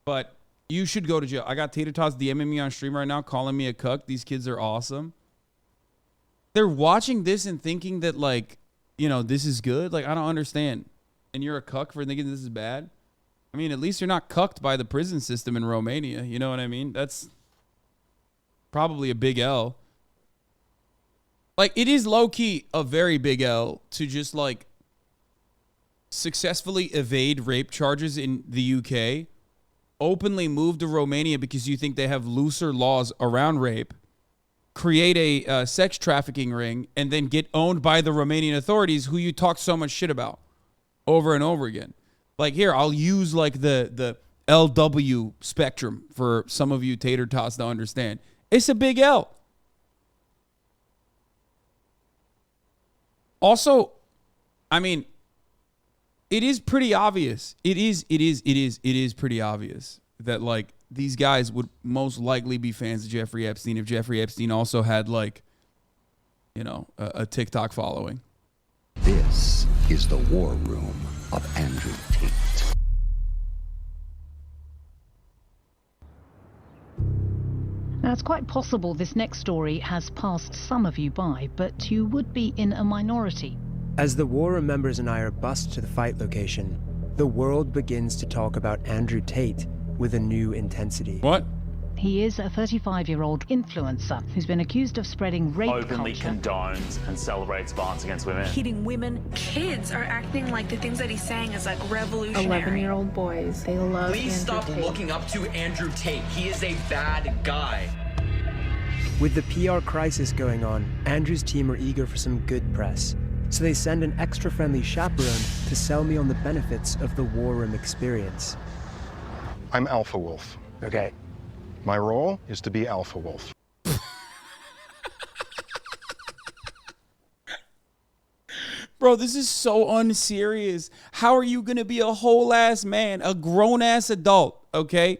But you should go to jail. I got Tate DMing me on stream right now, calling me a cuck. These kids are awesome. They're watching this and thinking that like, you know, this is good. Like, I don't understand. And you're a cuck for thinking this is bad. I mean, at least you're not cucked by the prison system in Romania. You know what I mean? That's probably a big L. Like, it is low-key a very big L to just like successfully evade rape charges in the UK, openly move to Romania because you think they have looser laws around rape, create a sex trafficking ring, and then get owned by the Romanian authorities who you talk so much shit about over and over again. Like, here, I'll use like the LW spectrum for some of you tater tots to understand. It's a big L. Also, I mean, it is pretty obvious. It is pretty obvious that like these guys would most likely be fans of Jeffrey Epstein if Jeffrey Epstein also had like, you know, a TikTok following. This is the war room of Andrew Tate. Now, it's quite possible this next story has passed some of you by, but you would be in a minority. As the war room members and I are bussed to the fight location, the world begins to talk about Andrew Tate with a new intensity. What? He is a 35-year-old influencer who's been accused of spreading rape openly culture. condones and celebrates violence against women. Hitting women. Kids are acting like the things that he's saying is like revolutionary. 11-year-old boys, they love Please Andrew stop Tate. looking up to Andrew Tate. He is a bad guy. With the PR crisis going on, Andrew's team are eager for some good press. So they send an extra friendly chaperone to sell me on the benefits of the war room experience. I'm Alpha Wolf. Okay. My role is to be Alpha Wolf. Bro, this is so unserious. How are you going to be a whole ass man, a grown ass adult, okay?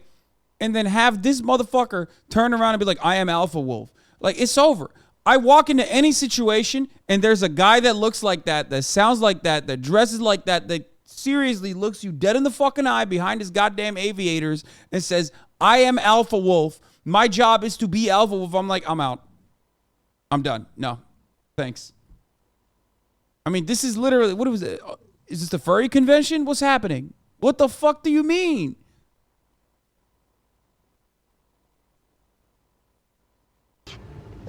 And then have this motherfucker turn around and be like, I am Alpha Wolf. Like, it's over. I walk into any situation and there's a guy that looks like that sounds like that dresses like that seriously looks you dead in the fucking eye behind his goddamn aviators and says, I am Alpha Wolf. My job is to be Alpha Wolf. I'm like, I'm out. I'm done. No, thanks. I mean, this is literally, what was it? Is this the furry convention? What's happening? What the fuck do you mean?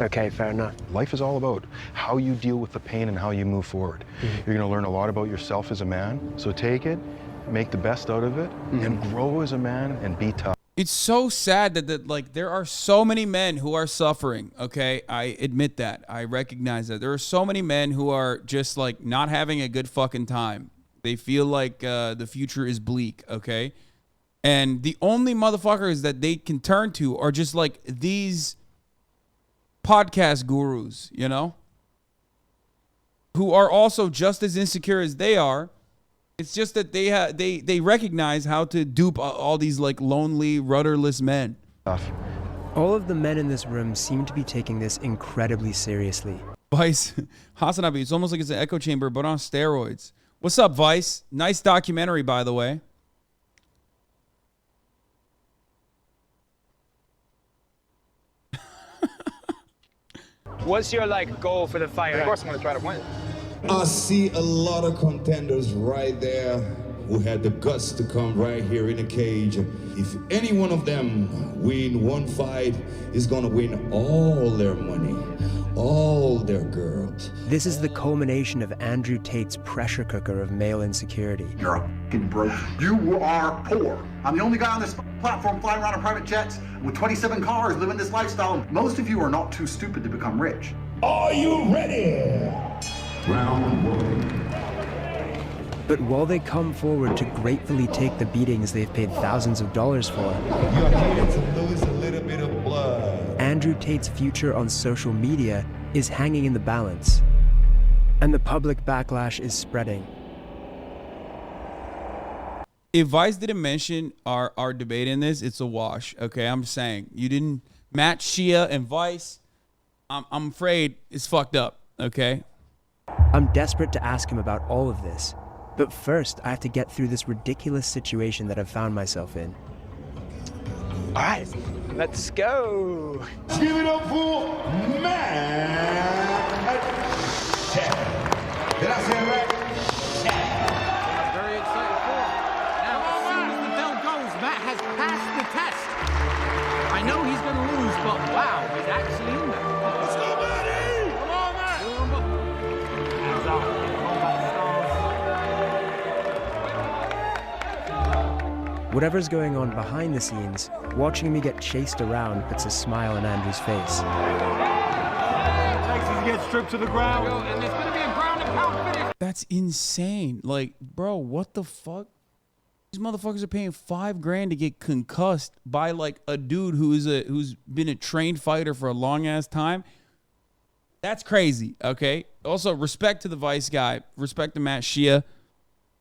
Okay, fair enough. Life is all about how you deal with the pain and how you move forward. You're going to learn a lot about yourself as a man. So take it, make the best out of it, and grow as a man and be tough. It's so sad that like there are so many men who are suffering, okay? I admit that. I recognize that. There are so many men who are just like not having a good fucking time. They feel like the future is bleak, okay? And the only motherfuckers that they can turn to are just like these podcast gurus, you know? Who are also just as insecure as they are. It's just that they recognize how to dupe all these like lonely, rudderless men. All of the men in this room seem to be taking this incredibly seriously. Vice, Hasan, it's almost like it's an echo chamber, but on steroids. What's up, Vice? Nice documentary, by the way. What's your goal for the fight? Of course I'm going to try to win. I see a lot of contenders right there. who had the guts to come right here in a cage. If any one of them win one fight, is gonna win all their money, all their girls. This is the culmination of Andrew Tate's pressure cooker of male insecurity. You're a fucking broke. You are poor. I'm the only guy on this platform flying around in private jets with 27 cars, living this lifestyle. Most of you are not too stupid to become rich. Are you ready? Round one. But while they come forward to gratefully take the beatings they've paid thousands of dollars for, You're here to lose a little bit of blood. Andrew Tate's future on social media is hanging in the balance. And the public backlash is spreading. If Vice didn't mention our debate in this, it's a wash. Okay, I'm just saying. You didn't match Shia and Vice. I'm afraid it's fucked up. Okay. I'm desperate to ask him about all of this. But first, I have to get through this ridiculous situation that I've found myself in. All right, let's go. Give it up for Matt. Did I say it right? Very excited for him. Now, as soon as the bell goes, Matt has passed the test. I know he's going to lose, but wow, he's actually in there. Let's go, Matty! Come on, Matt! Hands up. Whatever's going on behind the scenes, watching me get chased around puts a smile on Andrew's face. Texas gets stripped to the ground, and it's going to be a ground and pound finish. That's insane. Like, bro, what the fuck? These motherfuckers are paying $5,000 to get concussed by like a dude who's been a trained fighter for a long ass time. That's crazy. Okay. Also, respect to the Vice guy. Respect to Matt Shia.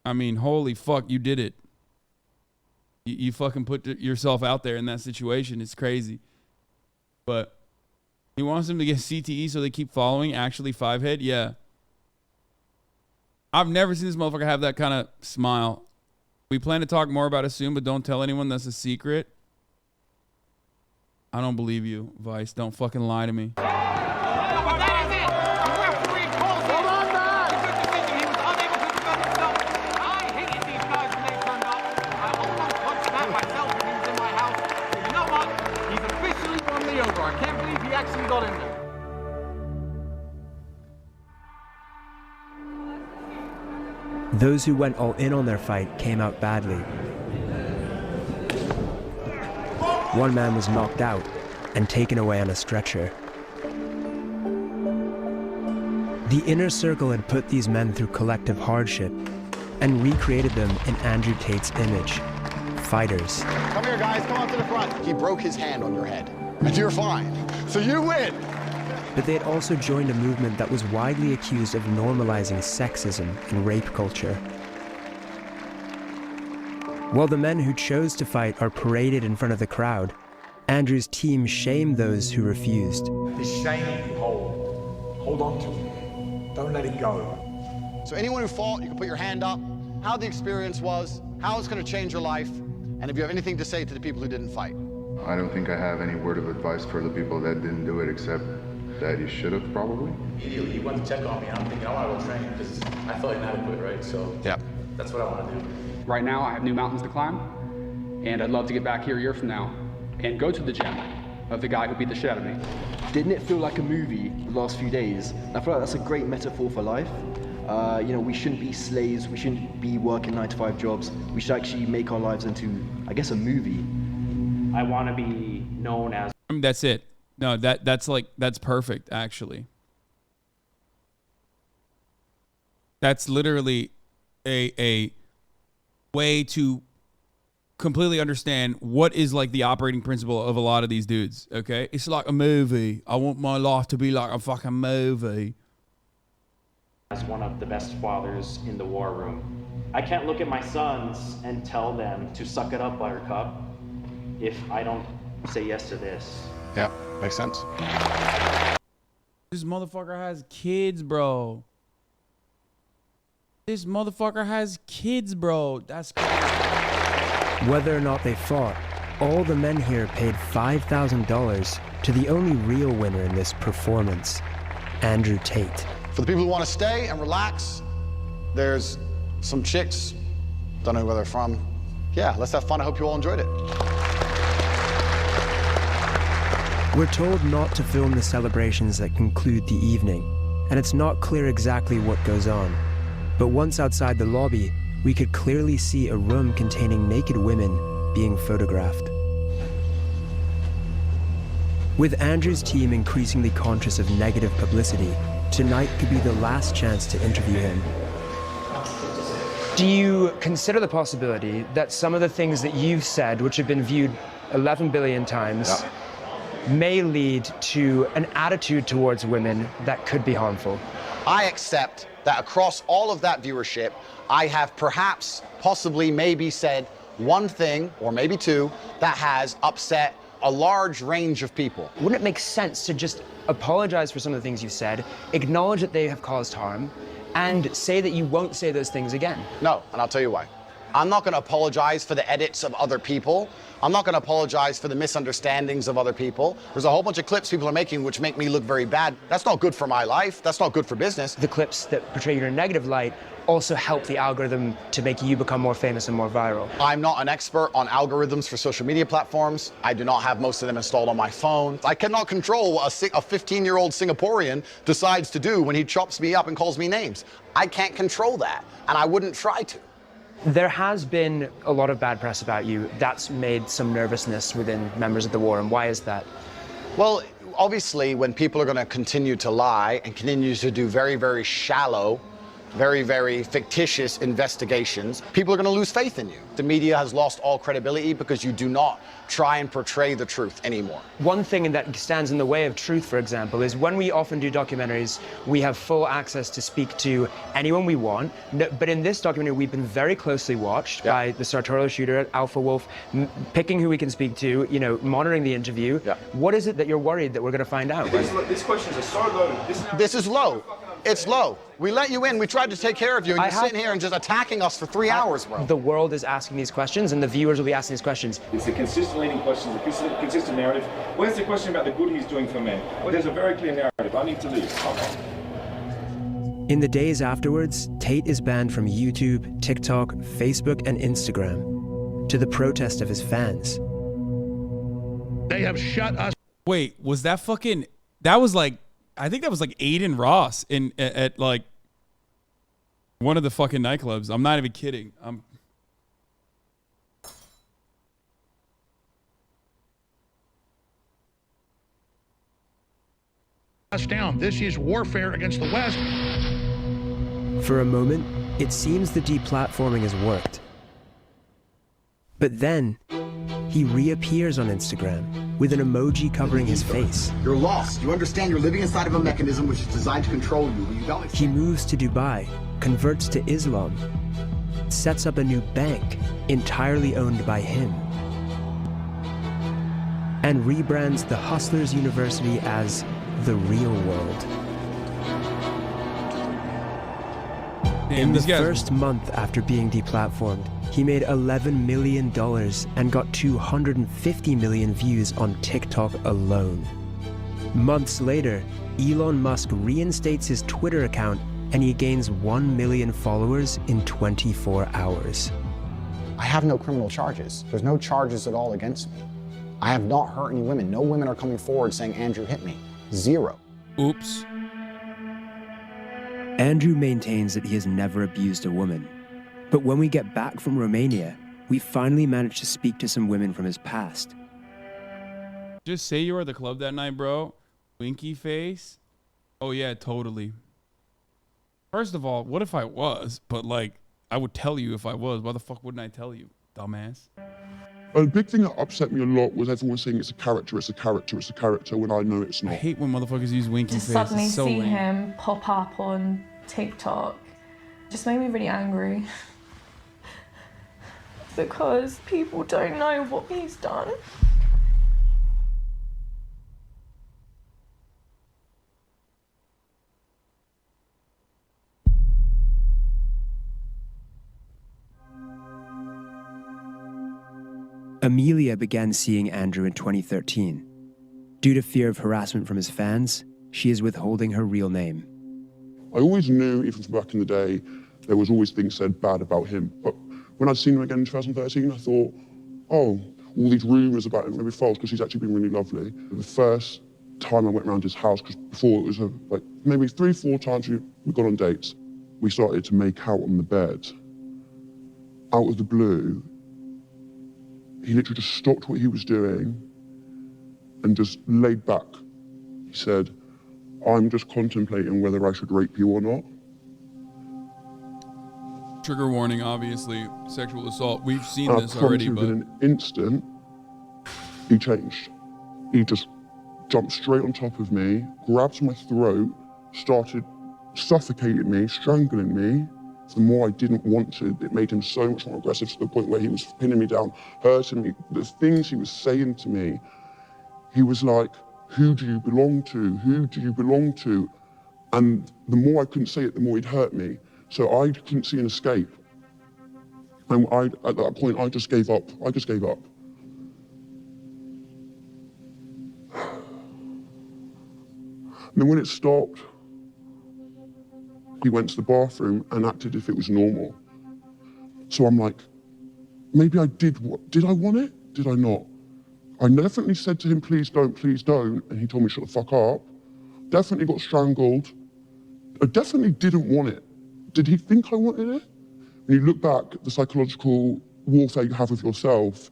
I mean, holy fuck, you did it. You fucking put yourself out there in that situation. It's crazy. But he wants them to get CTE so they keep following. Actually, Fivehead, yeah. I've never seen this motherfucker have that kind of smile. We plan to talk more about it soon, but don't tell anyone. That's a secret. I don't believe you, Vice. Don't fucking lie to me. I can't believe he actually got in there. Those who went all in on their fight came out badly. One man was knocked out and taken away on a stretcher. The inner circle had put these men through collective hardship and recreated them in Andrew Tate's image. Fighters. Come here, guys. Come on to the front. He broke his hand on your head. And you're fine. So you win. But they had also joined a movement that was widely accused of normalizing sexism and rape culture. While the men who chose to fight are paraded in front of the crowd, Andrew's team shamed those who refused. This shame you hold on to it. Don't let it go. So anyone who fought, you can put your hand up, how the experience was, how it's going to change your life, and if you have anything to say to the people who didn't fight. I don't think I have any word of advice for the people that didn't do it, except that you should have probably. He went to check on me, and I'm thinking I want to go train because I felt inadequate, right? So yeah, that's what I want to do. Right now, I have new mountains to climb, and I'd love to get back here a year from now and go to the gym of the guy who beat the shit out of me. Didn't it feel like a movie the last few days? I feel like that's a great metaphor for life. You know, we shouldn't be slaves. We shouldn't be working 9-to-5 jobs. We should actually make our lives into, I guess, a movie. I want to be known as. I mean, that's it. No, that's perfect, actually. That's literally a way to completely understand what is like the operating principle of a lot of these dudes, okay? It's like a movie. I want my life to be like a fucking movie. As one of the best fathers in the war room. I can't look at my sons and tell them to suck it up, Buttercup, if I don't say yes to this. Yeah, makes sense. This motherfucker has kids, bro. This motherfucker has kids, bro. That's crazy. Whether or not they fought, all the men here paid $5,000 to the only real winner in this performance, Andrew Tate. For the people who want to stay and relax, there's some chicks Don't know where they're from. Yeah, let's have fun. I hope you all enjoyed it. We're told not to film the celebrations that conclude the evening, and it's not clear exactly what goes on. But once outside the lobby, we could clearly see a room containing naked women being photographed. With Andrew's team increasingly conscious of negative publicity, tonight could be the last chance to interview him. Do you consider the possibility that some of the things that you've said, which have been viewed 11 billion times, may lead to an attitude towards women that could be harmful? I accept that across all of that viewership, I have perhaps, possibly, maybe said one thing, or maybe two, that has upset a large range of people. Wouldn't it make sense to just apologize for some of the things you've said, acknowledge that they have caused harm, and say that you won't say those things again? No, and I'll tell you why. I'm not going to apologize for the edits of other people. I'm not going to apologize for the misunderstandings of other people. There's a whole bunch of clips people are making which make me look very bad. That's not good for my life. That's not good for business. The clips that portray you in a negative light also help the algorithm to make you become more famous and more viral. I'm not an expert on algorithms for social media platforms. I do not have most of them installed on my phone. I cannot control what a 15-year-old Singaporean decides to do when he chops me up and calls me names. I can't control that, and I wouldn't try to. There has been a lot of bad press about you. That's made some nervousness within members of the war, and why is that? Well, obviously, when people are going to continue to lie and continue to do very, very shallow, very, very fictitious investigations, people are going to lose faith in you. The media has lost all credibility because you do not try and portray the truth anymore. One thing that stands in the way of truth, for example, is when we often do documentaries, we have full access to speak to anyone we want. But in this documentary, we've been very closely watched by the sartorial shooter, Alpha Wolf, picking who we can speak to, you know, monitoring the interview. What is it that you're worried that we're going to find out? These questions are so low. This is low. It's low. We let you in. We tried to take care of you, and you're sitting here and just attacking us for 3 hours, bro. The world is asking these questions, and the viewers will be asking these questions. It's a consistent leading question, a consistent narrative. Where's the question about the good he's doing for men? Well, there's a very clear narrative. I need to leave. In the days afterwards, Tate is banned from YouTube, TikTok, Facebook, and Instagram, to the protest of his fans. They have shut us. Wait, was that fucking... That was like... I think that was like Aiden Ross at like one of the fucking nightclubs. I'm not even kidding. Us down. This is warfare against the West. For a moment, it seems the deplatforming has worked. But then, he reappears on Instagram with an emoji covering his face. You're lost. You understand you're living inside of a mechanism which is designed to control you, but you don't. He moves to Dubai, converts to Islam, sets up a new bank entirely owned by him, and rebrands the Hustlers University as the real world. In the first month after being deplatformed, he made $11 million and got 250 million views on TikTok alone. Months later, Elon Musk reinstates his Twitter account and he gains 1 million followers in 24 hours. I have no criminal charges. There's no charges at all against me. I have not hurt any women. No women are coming forward saying Andrew hit me. Zero. Oops. Andrew maintains that he has never abused a woman. But when we get back from Romania, we finally manage to speak to some women from his past. Just say you were at the club that night, bro. Winky face. Oh yeah, totally. First of all, what if I was? But like, I would tell you if I was. Why the fuck wouldn't I tell you, dumbass? A big thing that upset me a lot was everyone saying it's a character, it's a character, it's a character, when I know it's not. I hate when motherfuckers use winky face. To suddenly it's so see lame. him pop up on TikTok just made me really angry. Because people don't know what he's done. Amelia began seeing Andrew in 2013. Due to fear of harassment from his fans, she is withholding her real name. I always knew, even from back in the day, there was always things said bad about him. But When I'd seen him again in 2013, I thought, oh, all these rumours about him may be false because he's actually been really lovely. The first time I went around his house, because before it was like maybe 3-4 times we'd gone on dates, we started to make out on the bed. Out of the blue, he literally just stopped what he was doing and just laid back. He said, I'm just contemplating whether I should rape you or not. Trigger warning, obviously, sexual assault. We've seen this I already, promise but you, within an instant, he changed. He just jumped straight on top of me, grabbed my throat, started suffocating me, strangling me. The more I didn't want to, it made him so much more aggressive to the point where he was pinning me down, hurting me. The things he was saying to me, he was like, who do you belong to? Who do you belong to? And the more I couldn't say it, the more he'd hurt me. So I couldn't see an escape. And at that point, I just gave up. I just gave up. And then when it stopped, he went to the bathroom and acted as if it was normal. So I'm like, maybe I did. Did I want it? Did I not? I definitely said to him, please don't, and he told me shut the fuck up. Definitely got strangled. I definitely didn't want it. Did he think I wanted it? When you look back, the psychological warfare you have with yourself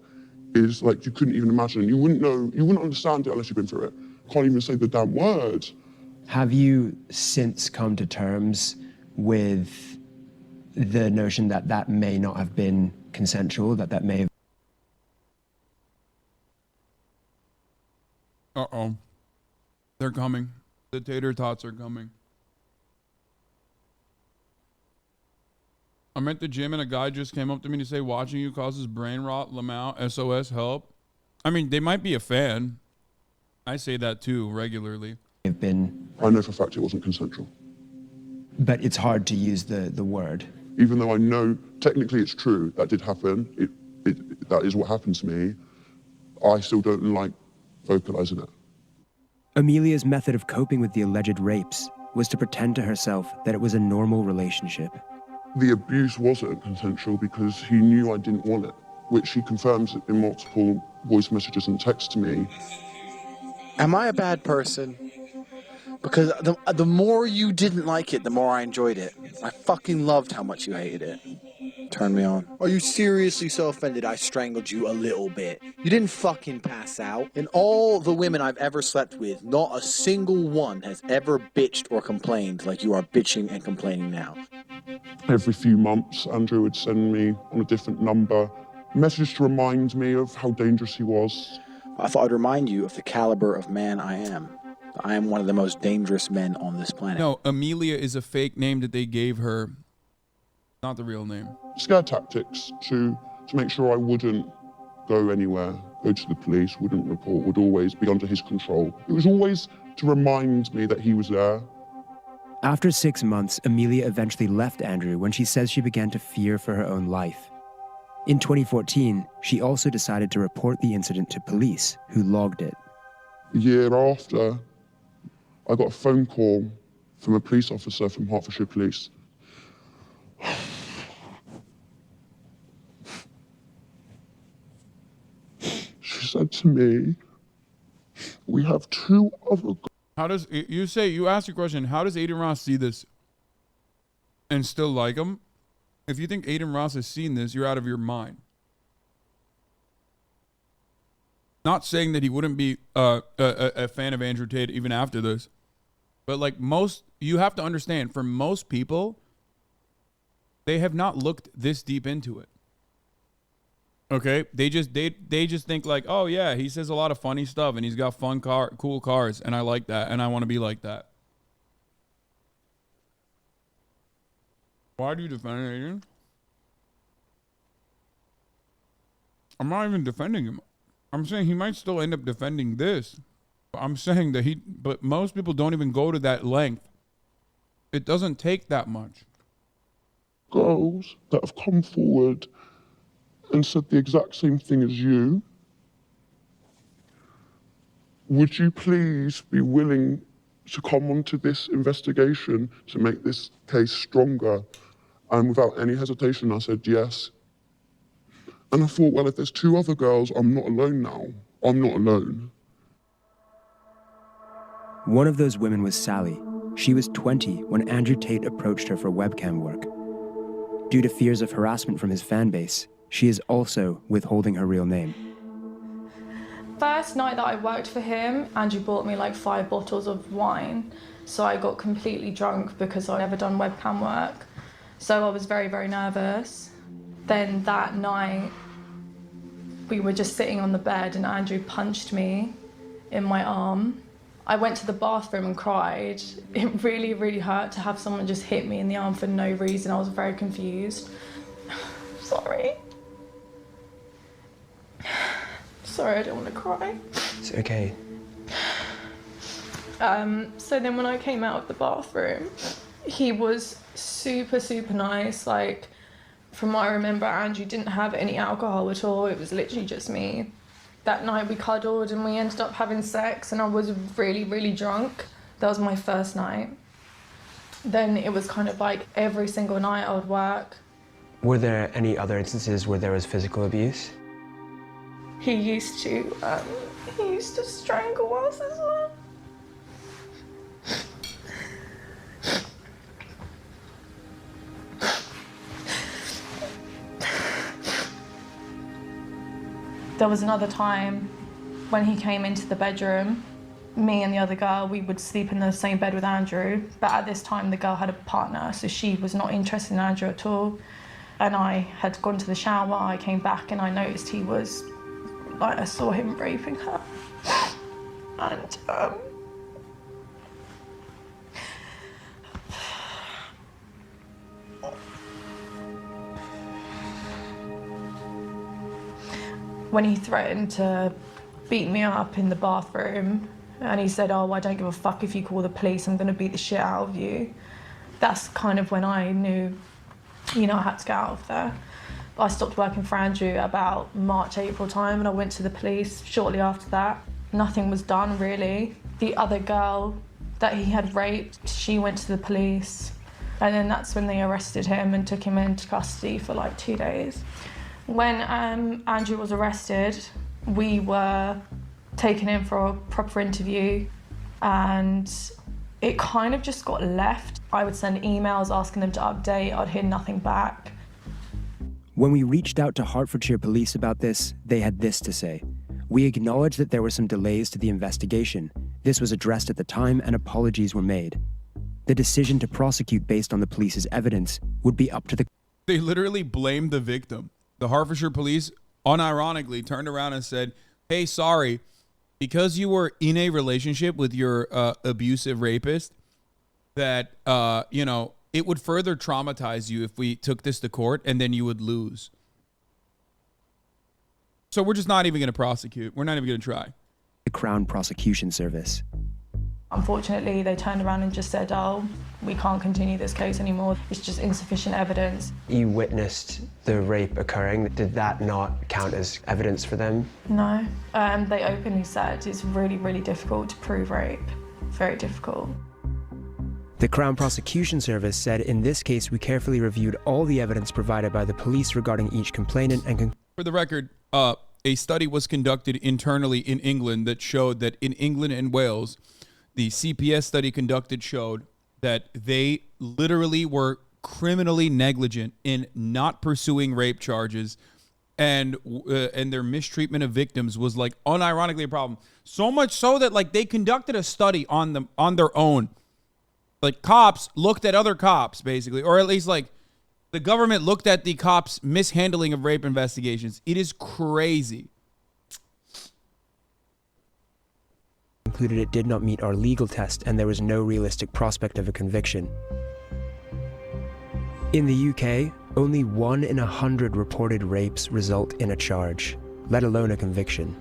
is like you couldn't even imagine. You wouldn't know, you wouldn't understand it unless you've been through it. Can't even say the damn words. Have you since come to terms with the notion that that may not have been consensual, that may have... Uh-oh. They're coming. The tater tots are coming. I'm at the gym and a guy just came up to me to say, watching you causes brain rot, Lamau, SOS, help. I mean, they might be a fan. I say that too, regularly. I know for a fact it wasn't consensual. But it's hard to use the word. Even though I know technically it's true, that did happen, that is what happened to me, I still don't like vocalizing it. Amelia's method of coping with the alleged rapes was to pretend to herself that it was a normal relationship. The abuse wasn't consensual because he knew I didn't want it, which he confirms in multiple voice messages and texts to me. Am I a bad person? Because the more you didn't like it, the more I enjoyed it. I fucking loved how much you hated it. Turned me on. Are you seriously so offended I strangled you a little bit? You didn't fucking pass out. In all the women I've ever slept with, not a single one has ever bitched or complained like you are bitching and complaining now. Every few months, Andrew would send me on a different number messages to remind me of how dangerous he was. I thought I'd remind you of the caliber of man I am. I am one of the most dangerous men on this planet. No, Amelia is a fake name that they gave her. Not the real name. Scare tactics to make sure I wouldn't go anywhere, go to the police, wouldn't report, would always be under his control. It was always to remind me that he was there. After 6 months, Amelia eventually left Andrew when she says she began to fear for her own life. In 2014, she also decided to report the incident to police, who logged it. A year after, I got a phone call from a police officer from Hertfordshire Police. She said to me, we have 2 other... How does, you asked your question, how does Aiden Ross see this and still like him? If you think Aiden Ross has seen this, you're out of your mind. Not saying that he wouldn't be a fan of Andrew Tate even after this. But like you have to understand, for most people, they have not looked this deep into it. Okay? They just think like, oh yeah, he says a lot of funny stuff and he's got cool cars and I like that and I want to be like that. Why do you defend Aiden? I'm not even defending him. I'm saying he might still end up defending this. I'm saying that but most people don't even go to that length. It doesn't take that much. Girls that have come forward and said the exact same thing as you, would you please be willing to come onto this investigation to make this case stronger? And without any hesitation, I said yes. And I thought, well, if there's 2 other girls, I'm not alone now. I'm not alone. One of those women was Sally. She was 20 when Andrew Tate approached her for webcam work. Due to fears of harassment from his fan base, she is also withholding her real name. First night that I worked for him, Andrew bought me like 5 bottles of wine. So I got completely drunk because I'd never done webcam work. So I was very, very nervous. Then that night, we were just sitting on the bed and Andrew punched me in my arm. I went to the bathroom and cried. It really, really hurt to have someone just hit me in the arm for no reason. I was very confused. Sorry. Sorry, I don't want to cry. It's okay. So then when I came out of the bathroom, he was super, super nice. Like, from what I remember, Andrew didn't have any alcohol at all. It was literally just me. That night we cuddled and we ended up having sex and I was really, really drunk. That was my first night. Then it was kind of like every single night I would work. Were there any other instances where there was physical abuse? He used to strangle us as well. There was another time when he came into the bedroom, me and the other girl, we would sleep in the same bed with Andrew, but at this time the girl had a partner, so she was not interested in Andrew at all. And I had gone to the shower, I came back and I noticed he was, like, I saw him raping her. And when he threatened to beat me up in the bathroom and he said, oh, I don't give a fuck if you call the police, I'm gonna beat the shit out of you. That's kind of when I knew, you know, I had to get out of there. I stopped working for Andrew about March, April time, and I went to the police shortly after that. Nothing was done, really. The other girl that he had raped, she went to the police, and then that's when they arrested him and took him into custody for like 2 days. When Andrew was arrested, we were taken in for a proper interview and it kind of just got left. I would send emails asking them to update, I'd hear nothing back. When we reached out to Hertfordshire Police about this, they had this to say. We acknowledge that there were some delays to the investigation. This was addressed at the time and apologies were made. The decision to prosecute based on the police's evidence would be up to the... They literally blamed the victim. The Hertfordshire Police unironically turned around and said, hey, sorry, because you were in a relationship with your abusive rapist, that, you know, it would further traumatize you if we took this to court and then you would lose. So we're just not even going to prosecute. We're not even going to try. The Crown Prosecution Service. Unfortunately, they turned around and just said, oh, we can't continue this case anymore. It's just insufficient evidence. You witnessed the rape occurring. Did that not count as evidence for them? No. They openly said it's really, really difficult to prove rape. Very difficult. The Crown Prosecution Service said, in this case, we carefully reviewed all the evidence provided by the police regarding each complainant and... For the record, a study was conducted internally in England that showed that in England and Wales, the CPS study conducted showed that they literally were criminally negligent in not pursuing rape charges, and their mistreatment of victims was like unironically a problem. So much so that like they conducted a study on them on their own. Like cops looked at other cops basically, or at least like the government looked at the cops' mishandling of rape investigations. It is crazy. Concluded it did not meet our legal test and there was no realistic prospect of a conviction. In the UK, only 1 in 100 reported rapes result in a charge, let alone a conviction.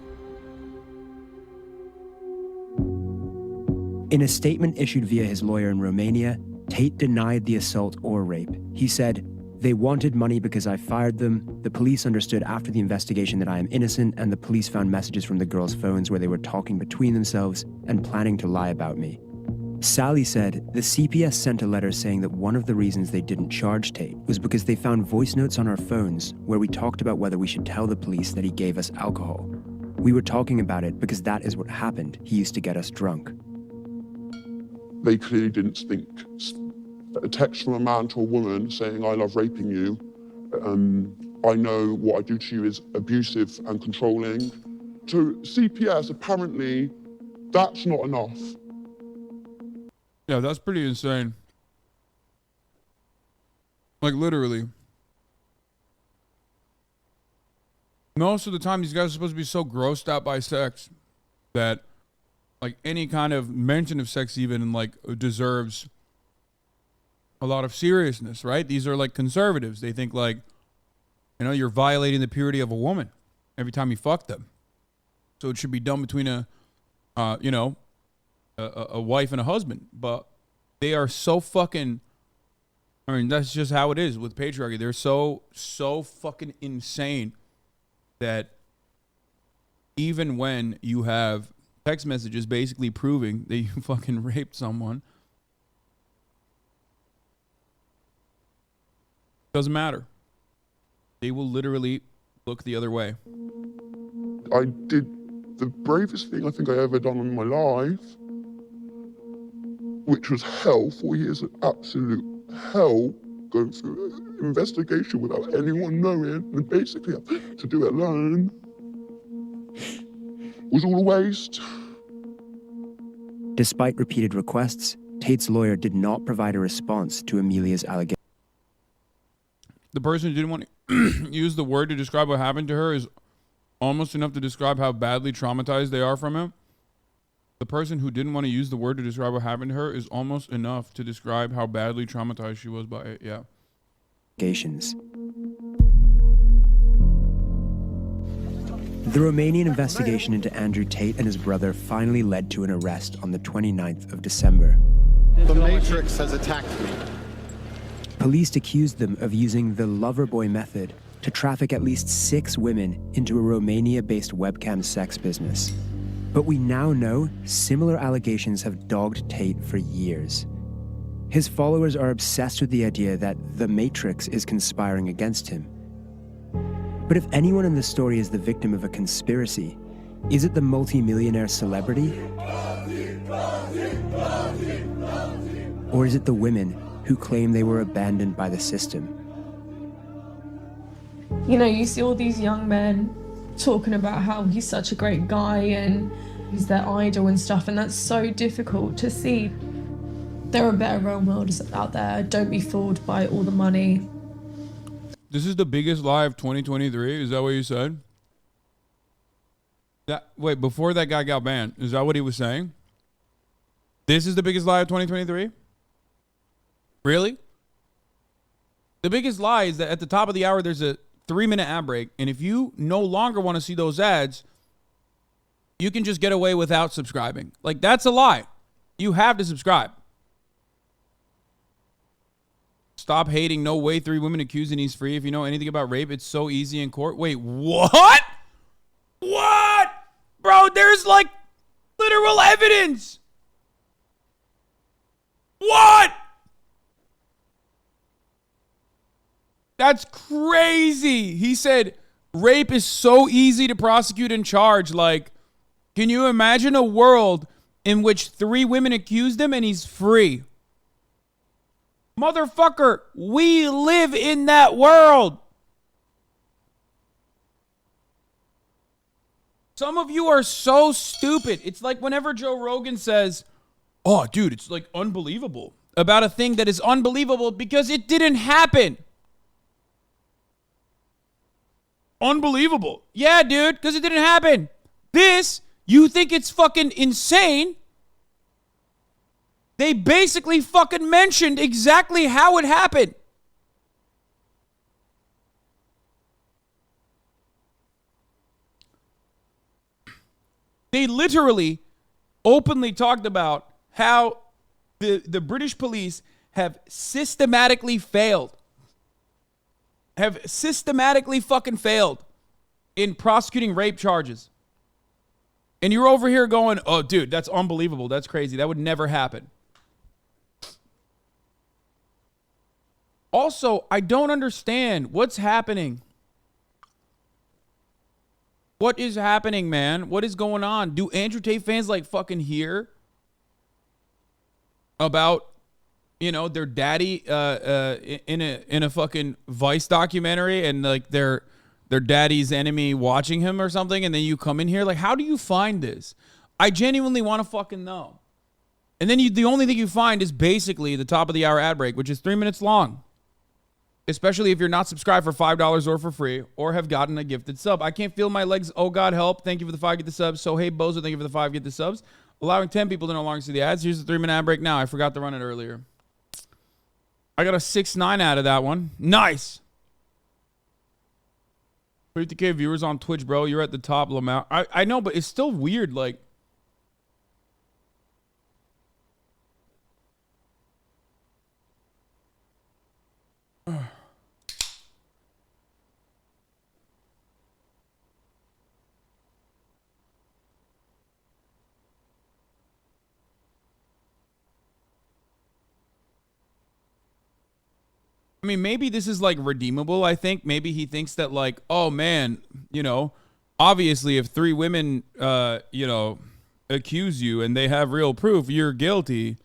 In a statement issued via his lawyer in Romania, Tate denied the assault or rape. He said, "They wanted money because I fired them. The police understood after the investigation that I am innocent, and the police found messages from the girls' phones where they were talking between themselves and planning to lie about me." Sally said the CPS sent a letter saying that one of the reasons they didn't charge Tate was because they found voice notes on our phones where we talked about whether we should tell the police that he gave us alcohol. We were talking about it because that is what happened. He used to get us drunk. They clearly didn't think a text from a man to a woman saying, I love raping you, I know what I do to you is abusive and controlling. To CPS, apparently, that's not enough. Yeah, that's pretty insane. Like, literally. Most of the time, these guys are supposed to be so grossed out by sex that, like, any kind of mention of sex even, like, deserves a lot of seriousness, right? These are, like, conservatives. They think, like, you know, you're violating the purity of a woman every time you fuck them. So it should be done between a wife and a husband. But they are so fucking, I mean, that's just how it is with patriarchy. They're so fucking insane that even when you have text messages basically proving that you fucking raped someone, doesn't matter. They will literally look the other way. I did the bravest thing I think I ever done in my life, which was hell, 4 years of absolute hell, going through an investigation without anyone knowing, and basically to do it alone, was all a waste. Despite repeated requests, Tate's lawyer did not provide a response to Amelia's allegation. The person who didn't want to use the word to describe what happened to her is almost enough to describe how badly traumatized they are from it. The person who didn't want to use the word to describe what happened to her is almost enough to describe how badly traumatized she was by it. Yeah. The Romanian investigation into Andrew Tate and his brother finally led to an arrest on the 29th of December. The Matrix has attacked me. Police accused them of using the Loverboy method to traffic at least 6 women into a Romania-based webcam sex business. But we now know similar allegations have dogged Tate for years. His followers are obsessed with the idea that the Matrix is conspiring against him. But if anyone in the story is the victim of a conspiracy, is it the multimillionaire celebrity? Or is it the women who claim they were abandoned by the system? You know, you see all these young men talking about how he's such a great guy and he's their idol and stuff, and that's so difficult to see. There are better role models out there. Don't be fooled by all the money. This is the biggest lie of 2023? Is that what you said? Wait, before that guy got banned, is that what he was saying? This is the biggest lie of 2023? Really? The biggest lie is that at the top of the hour, there's a 3-minute ad break. And if you no longer want to see those ads, you can just get away without subscribing. Like, that's a lie. You have to subscribe. Stop hating. No way 3 women accused and he's free. If you know anything about rape, it's so easy in court. Wait, what? What? Bro, there's like literal evidence. What? That's crazy. He said rape is so easy to prosecute and charge. Like, can you imagine a world in which 3 women accused him and he's free? Motherfucker, we live in that world. Some of you are so stupid. It's like whenever Joe Rogan says, oh, dude, it's like unbelievable about a thing that is unbelievable because it didn't happen. Unbelievable. Yeah, dude, because it didn't happen. This, you think it's fucking insane? They basically fucking mentioned exactly how it happened. They literally openly talked about how the British police have systematically failed. Have systematically fucking failed in prosecuting rape charges. And you're over here going, oh, dude, that's unbelievable. That's crazy. That would never happen. Also, I don't understand what's happening. What is happening, man? What is going on? Do Andrew Tate fans like fucking hear about, you know, their daddy in a fucking Vice documentary and like their daddy's enemy watching him or something, and then you come in here? Like, how do you find this? I genuinely want to fucking know. And then the only thing you find is basically the top of the hour ad break, which is 3 minutes long. Especially if you're not subscribed for $5 or for free or have gotten a gifted sub. I can't feel my legs. Oh, God, help. Thank you for the 5. Get the subs. So, hey, Bozo, thank you for the 5. Get the subs. Allowing 10 people to no longer see the ads. Here's the 3-minute ad break now. I forgot to run it earlier. I got a 6.9 out of that one. Nice. 50K viewers on Twitch, bro. You're at the top, Lamau. I know, but it's still weird. Like, I mean, maybe this is like redeemable. I think maybe he thinks that like, oh man, you know, obviously if 3 women, you know, accuse you and they have real proof, you're guilty.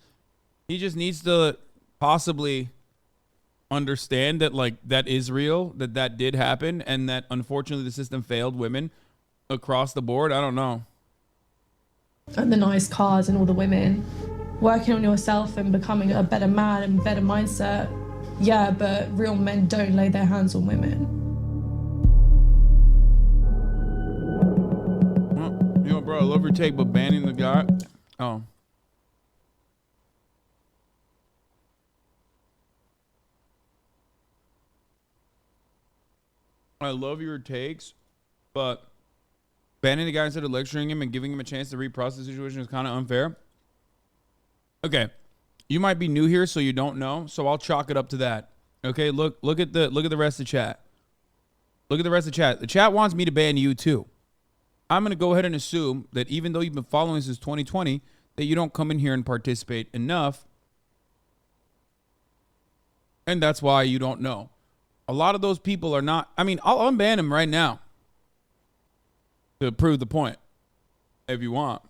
He just needs to possibly understand that like that is real, that did happen, and that unfortunately the system failed women across the board. I don't know. And the nice cars and all the women. Working on yourself and becoming a better man and better mindset. Yeah, but real men don't lay their hands on women. Yo, bro, I love your take, but banning the guy. Oh. I love your takes, but banning the guy instead of lecturing him and giving him a chance to reprocess the situation is kind of unfair. Okay. You might be new here, so you don't know. So I'll chalk it up to that. Okay, look at the rest of the chat. Look at the rest of the chat. The chat wants me to ban you too. I'm gonna go ahead and assume that even though you've been following since 2020, that you don't come in here and participate enough, and that's why you don't know. A lot of those people are not. I mean, I'll unban him right now to prove the point, if you want.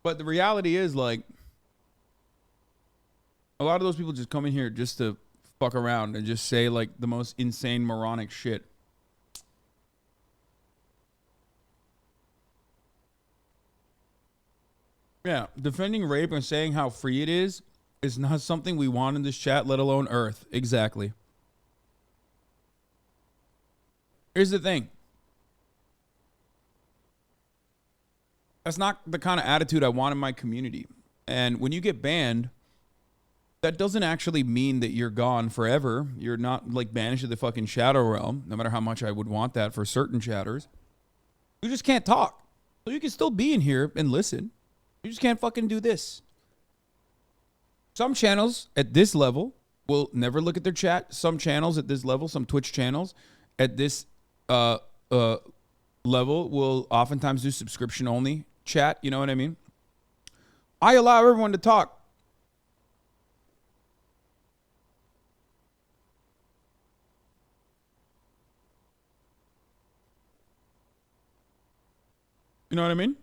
But the reality is, like, a lot of those people just come in here just to fuck around and just say, like, the most insane, moronic shit. Yeah, defending rape and saying how free it is not something we want in this chat, let alone Earth. Exactly. Here's the thing. That's not the kind of attitude I want in my community. And when you get banned, that doesn't actually mean that you're gone forever. You're not like banished to the fucking shadow realm, no matter how much I would want that for certain chatters. You just can't talk. So you can still be in here and listen. You just can't fucking do this. Some channels at this level will never look at their chat. Some channels at this level, some Twitch channels at this level will oftentimes do subscription only chat. You know what I mean? I allow everyone to talk. You know what I mean?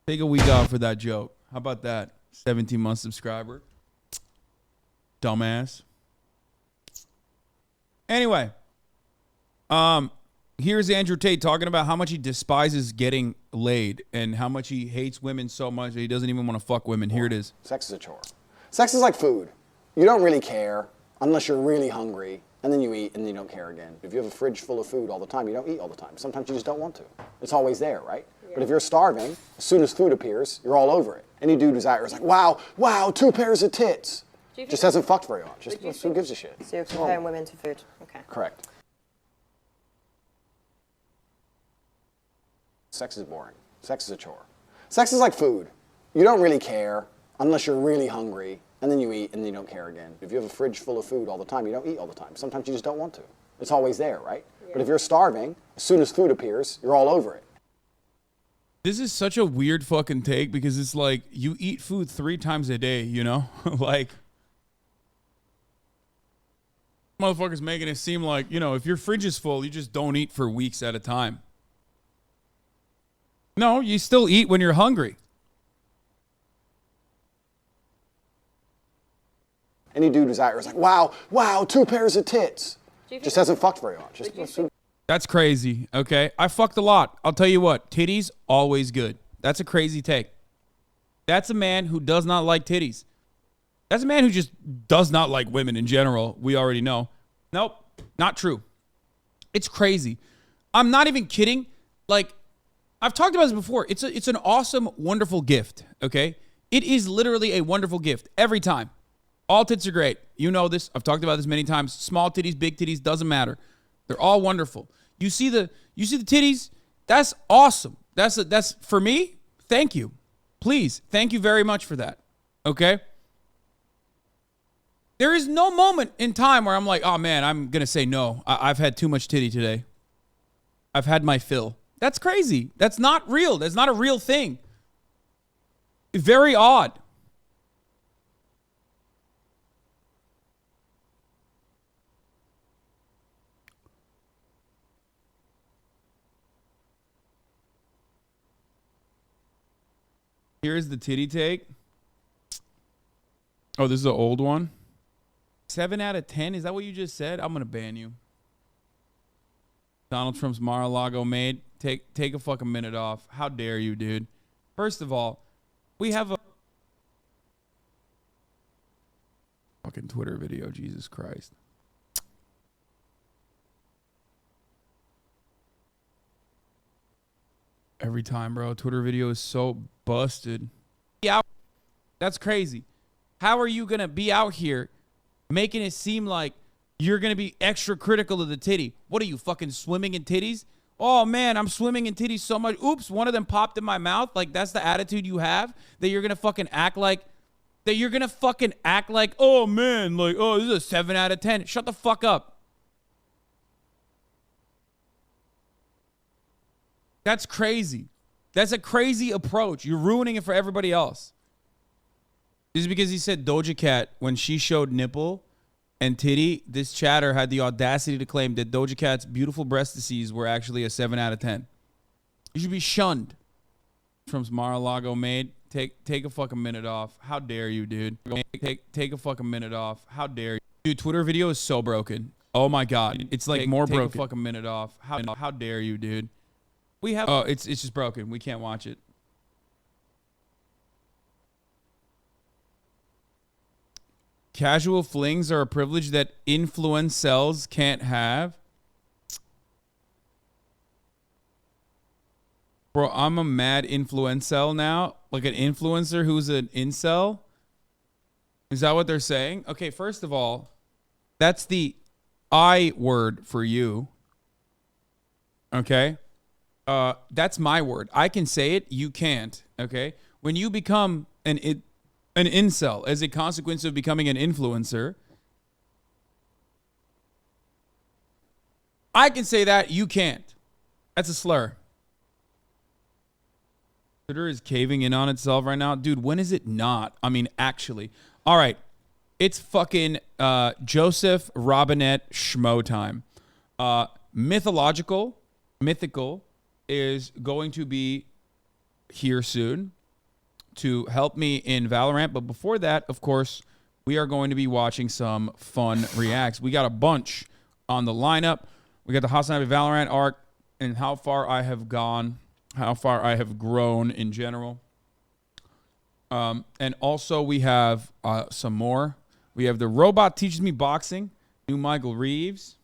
Take a week off for that joke. How about that? 17-month subscriber. Dumbass. Anyway. Here's Andrew Tate talking about how much he despises getting laid and how much he hates women so much that he doesn't even want to fuck women. Here it is. Sex is a chore. Sex is like food. You don't really care unless you're really hungry, and then you eat and you don't care again. If you have a fridge full of food all the time, you don't eat all the time. Sometimes you just don't want to. It's always there, right? Yeah. But if you're starving, as soon as food appears, you're all over it. Any dude who's out here is like, wow, 2 pairs of tits. Just hasn't fucked very much. Just who gives a shit? So you're comparing women to food. Okay. Correct. Sex is boring. Sex is a chore. Sex is like food. You don't really care unless you're really hungry, and then you eat, and then you don't care again. If you have a fridge full of food all the time, you don't eat all the time. Sometimes you just don't want to. It's always there, right? Yeah. But if you're starving, as soon as food appears, you're all over it. This is such a weird fucking take because it's like you eat food 3 times a day, you know? Like, motherfuckers making it seem like, you know, if your fridge is full, you just don't eat for weeks at a time. No, you still eat when you're hungry. Any dude who's out here is like, wow, 2 pairs of tits. Just hasn't fucked very much. That's crazy, okay? I fucked a lot. I'll tell you what, titties, always good. That's a crazy take. That's a man who does not like titties. That's a man who just does not like women in general. We already know. Nope, not true. It's crazy. I'm not even kidding. Like, I've talked about this before. It's an awesome, wonderful gift, okay? It is literally a wonderful gift every time. All tits are great. You know this. I've talked about this many times. Small titties, big titties, doesn't matter. They're all wonderful. You see the titties? That's awesome. That's for me. Thank you. Please. Thank you very much for that. Okay? There is no moment in time where I'm like, oh man, I'm going to say no. I've had too much titty today. I've had my fill. That's crazy. That's not real. That's not a real thing. Very odd. Here's the titty take. Oh, this is an old one. 7 out of 10. Is that what you just said? I'm going to ban you. Donald Trump's Mar-a-Lago made. Take a fucking minute off. How dare you, dude? First of all, we have a fucking Twitter video. Jesus Christ. Every time, bro. Twitter video is so busted. Yeah, that's crazy. How are you going to be out here making it seem like you're going to be extra critical of the titty? What are you, fucking swimming in titties? Oh, man, I'm swimming in titties so much. Oops, one of them popped in my mouth. Like, that's the attitude you have? That you're going to fucking act like... oh, man, like, oh, this is a 7 out of 10. Shut the fuck up. That's crazy. That's a crazy approach. You're ruining it for everybody else. This is because he said Doja Cat, when she showed nipple and titty, this chatter had the audacity to claim that Doja Cat's beautiful breastises were actually a 7 out of 10. You should be shunned. Trump's Mar-a-Lago made. Take a fucking minute off. How dare you, dude? Take a fucking minute off. How dare you? Dude, Twitter video is so broken. Oh my God. It's like more broken. Take a fucking minute off. How dare you, dude? We have... Oh, it's just broken. We can't watch it. Casual flings are a privilege that influencels can't have. Bro, I'm a mad influencel now. Like an influencer who's an incel. Is that what they're saying? Okay, first of all, that's the I word for you. Okay? That's my word. I can say it. You can't. Okay? When you become an incel as a consequence of becoming an influencer, I can say that. You can't. That's a slur. Twitter is caving in on itself right now. Dude, when is it not? I mean, actually. All right. It's fucking Joseph Robinette Schmo time. Mythical is going to be here soon to help me in Valorant. But before that, of course, we are going to be watching some fun reacts. We got a bunch on the lineup. We got the Hasan Valorant arc and how far I have gone, how far I have grown in general. And also we have some more. We have the Robot Teaches Me Boxing, new Michael Reeves.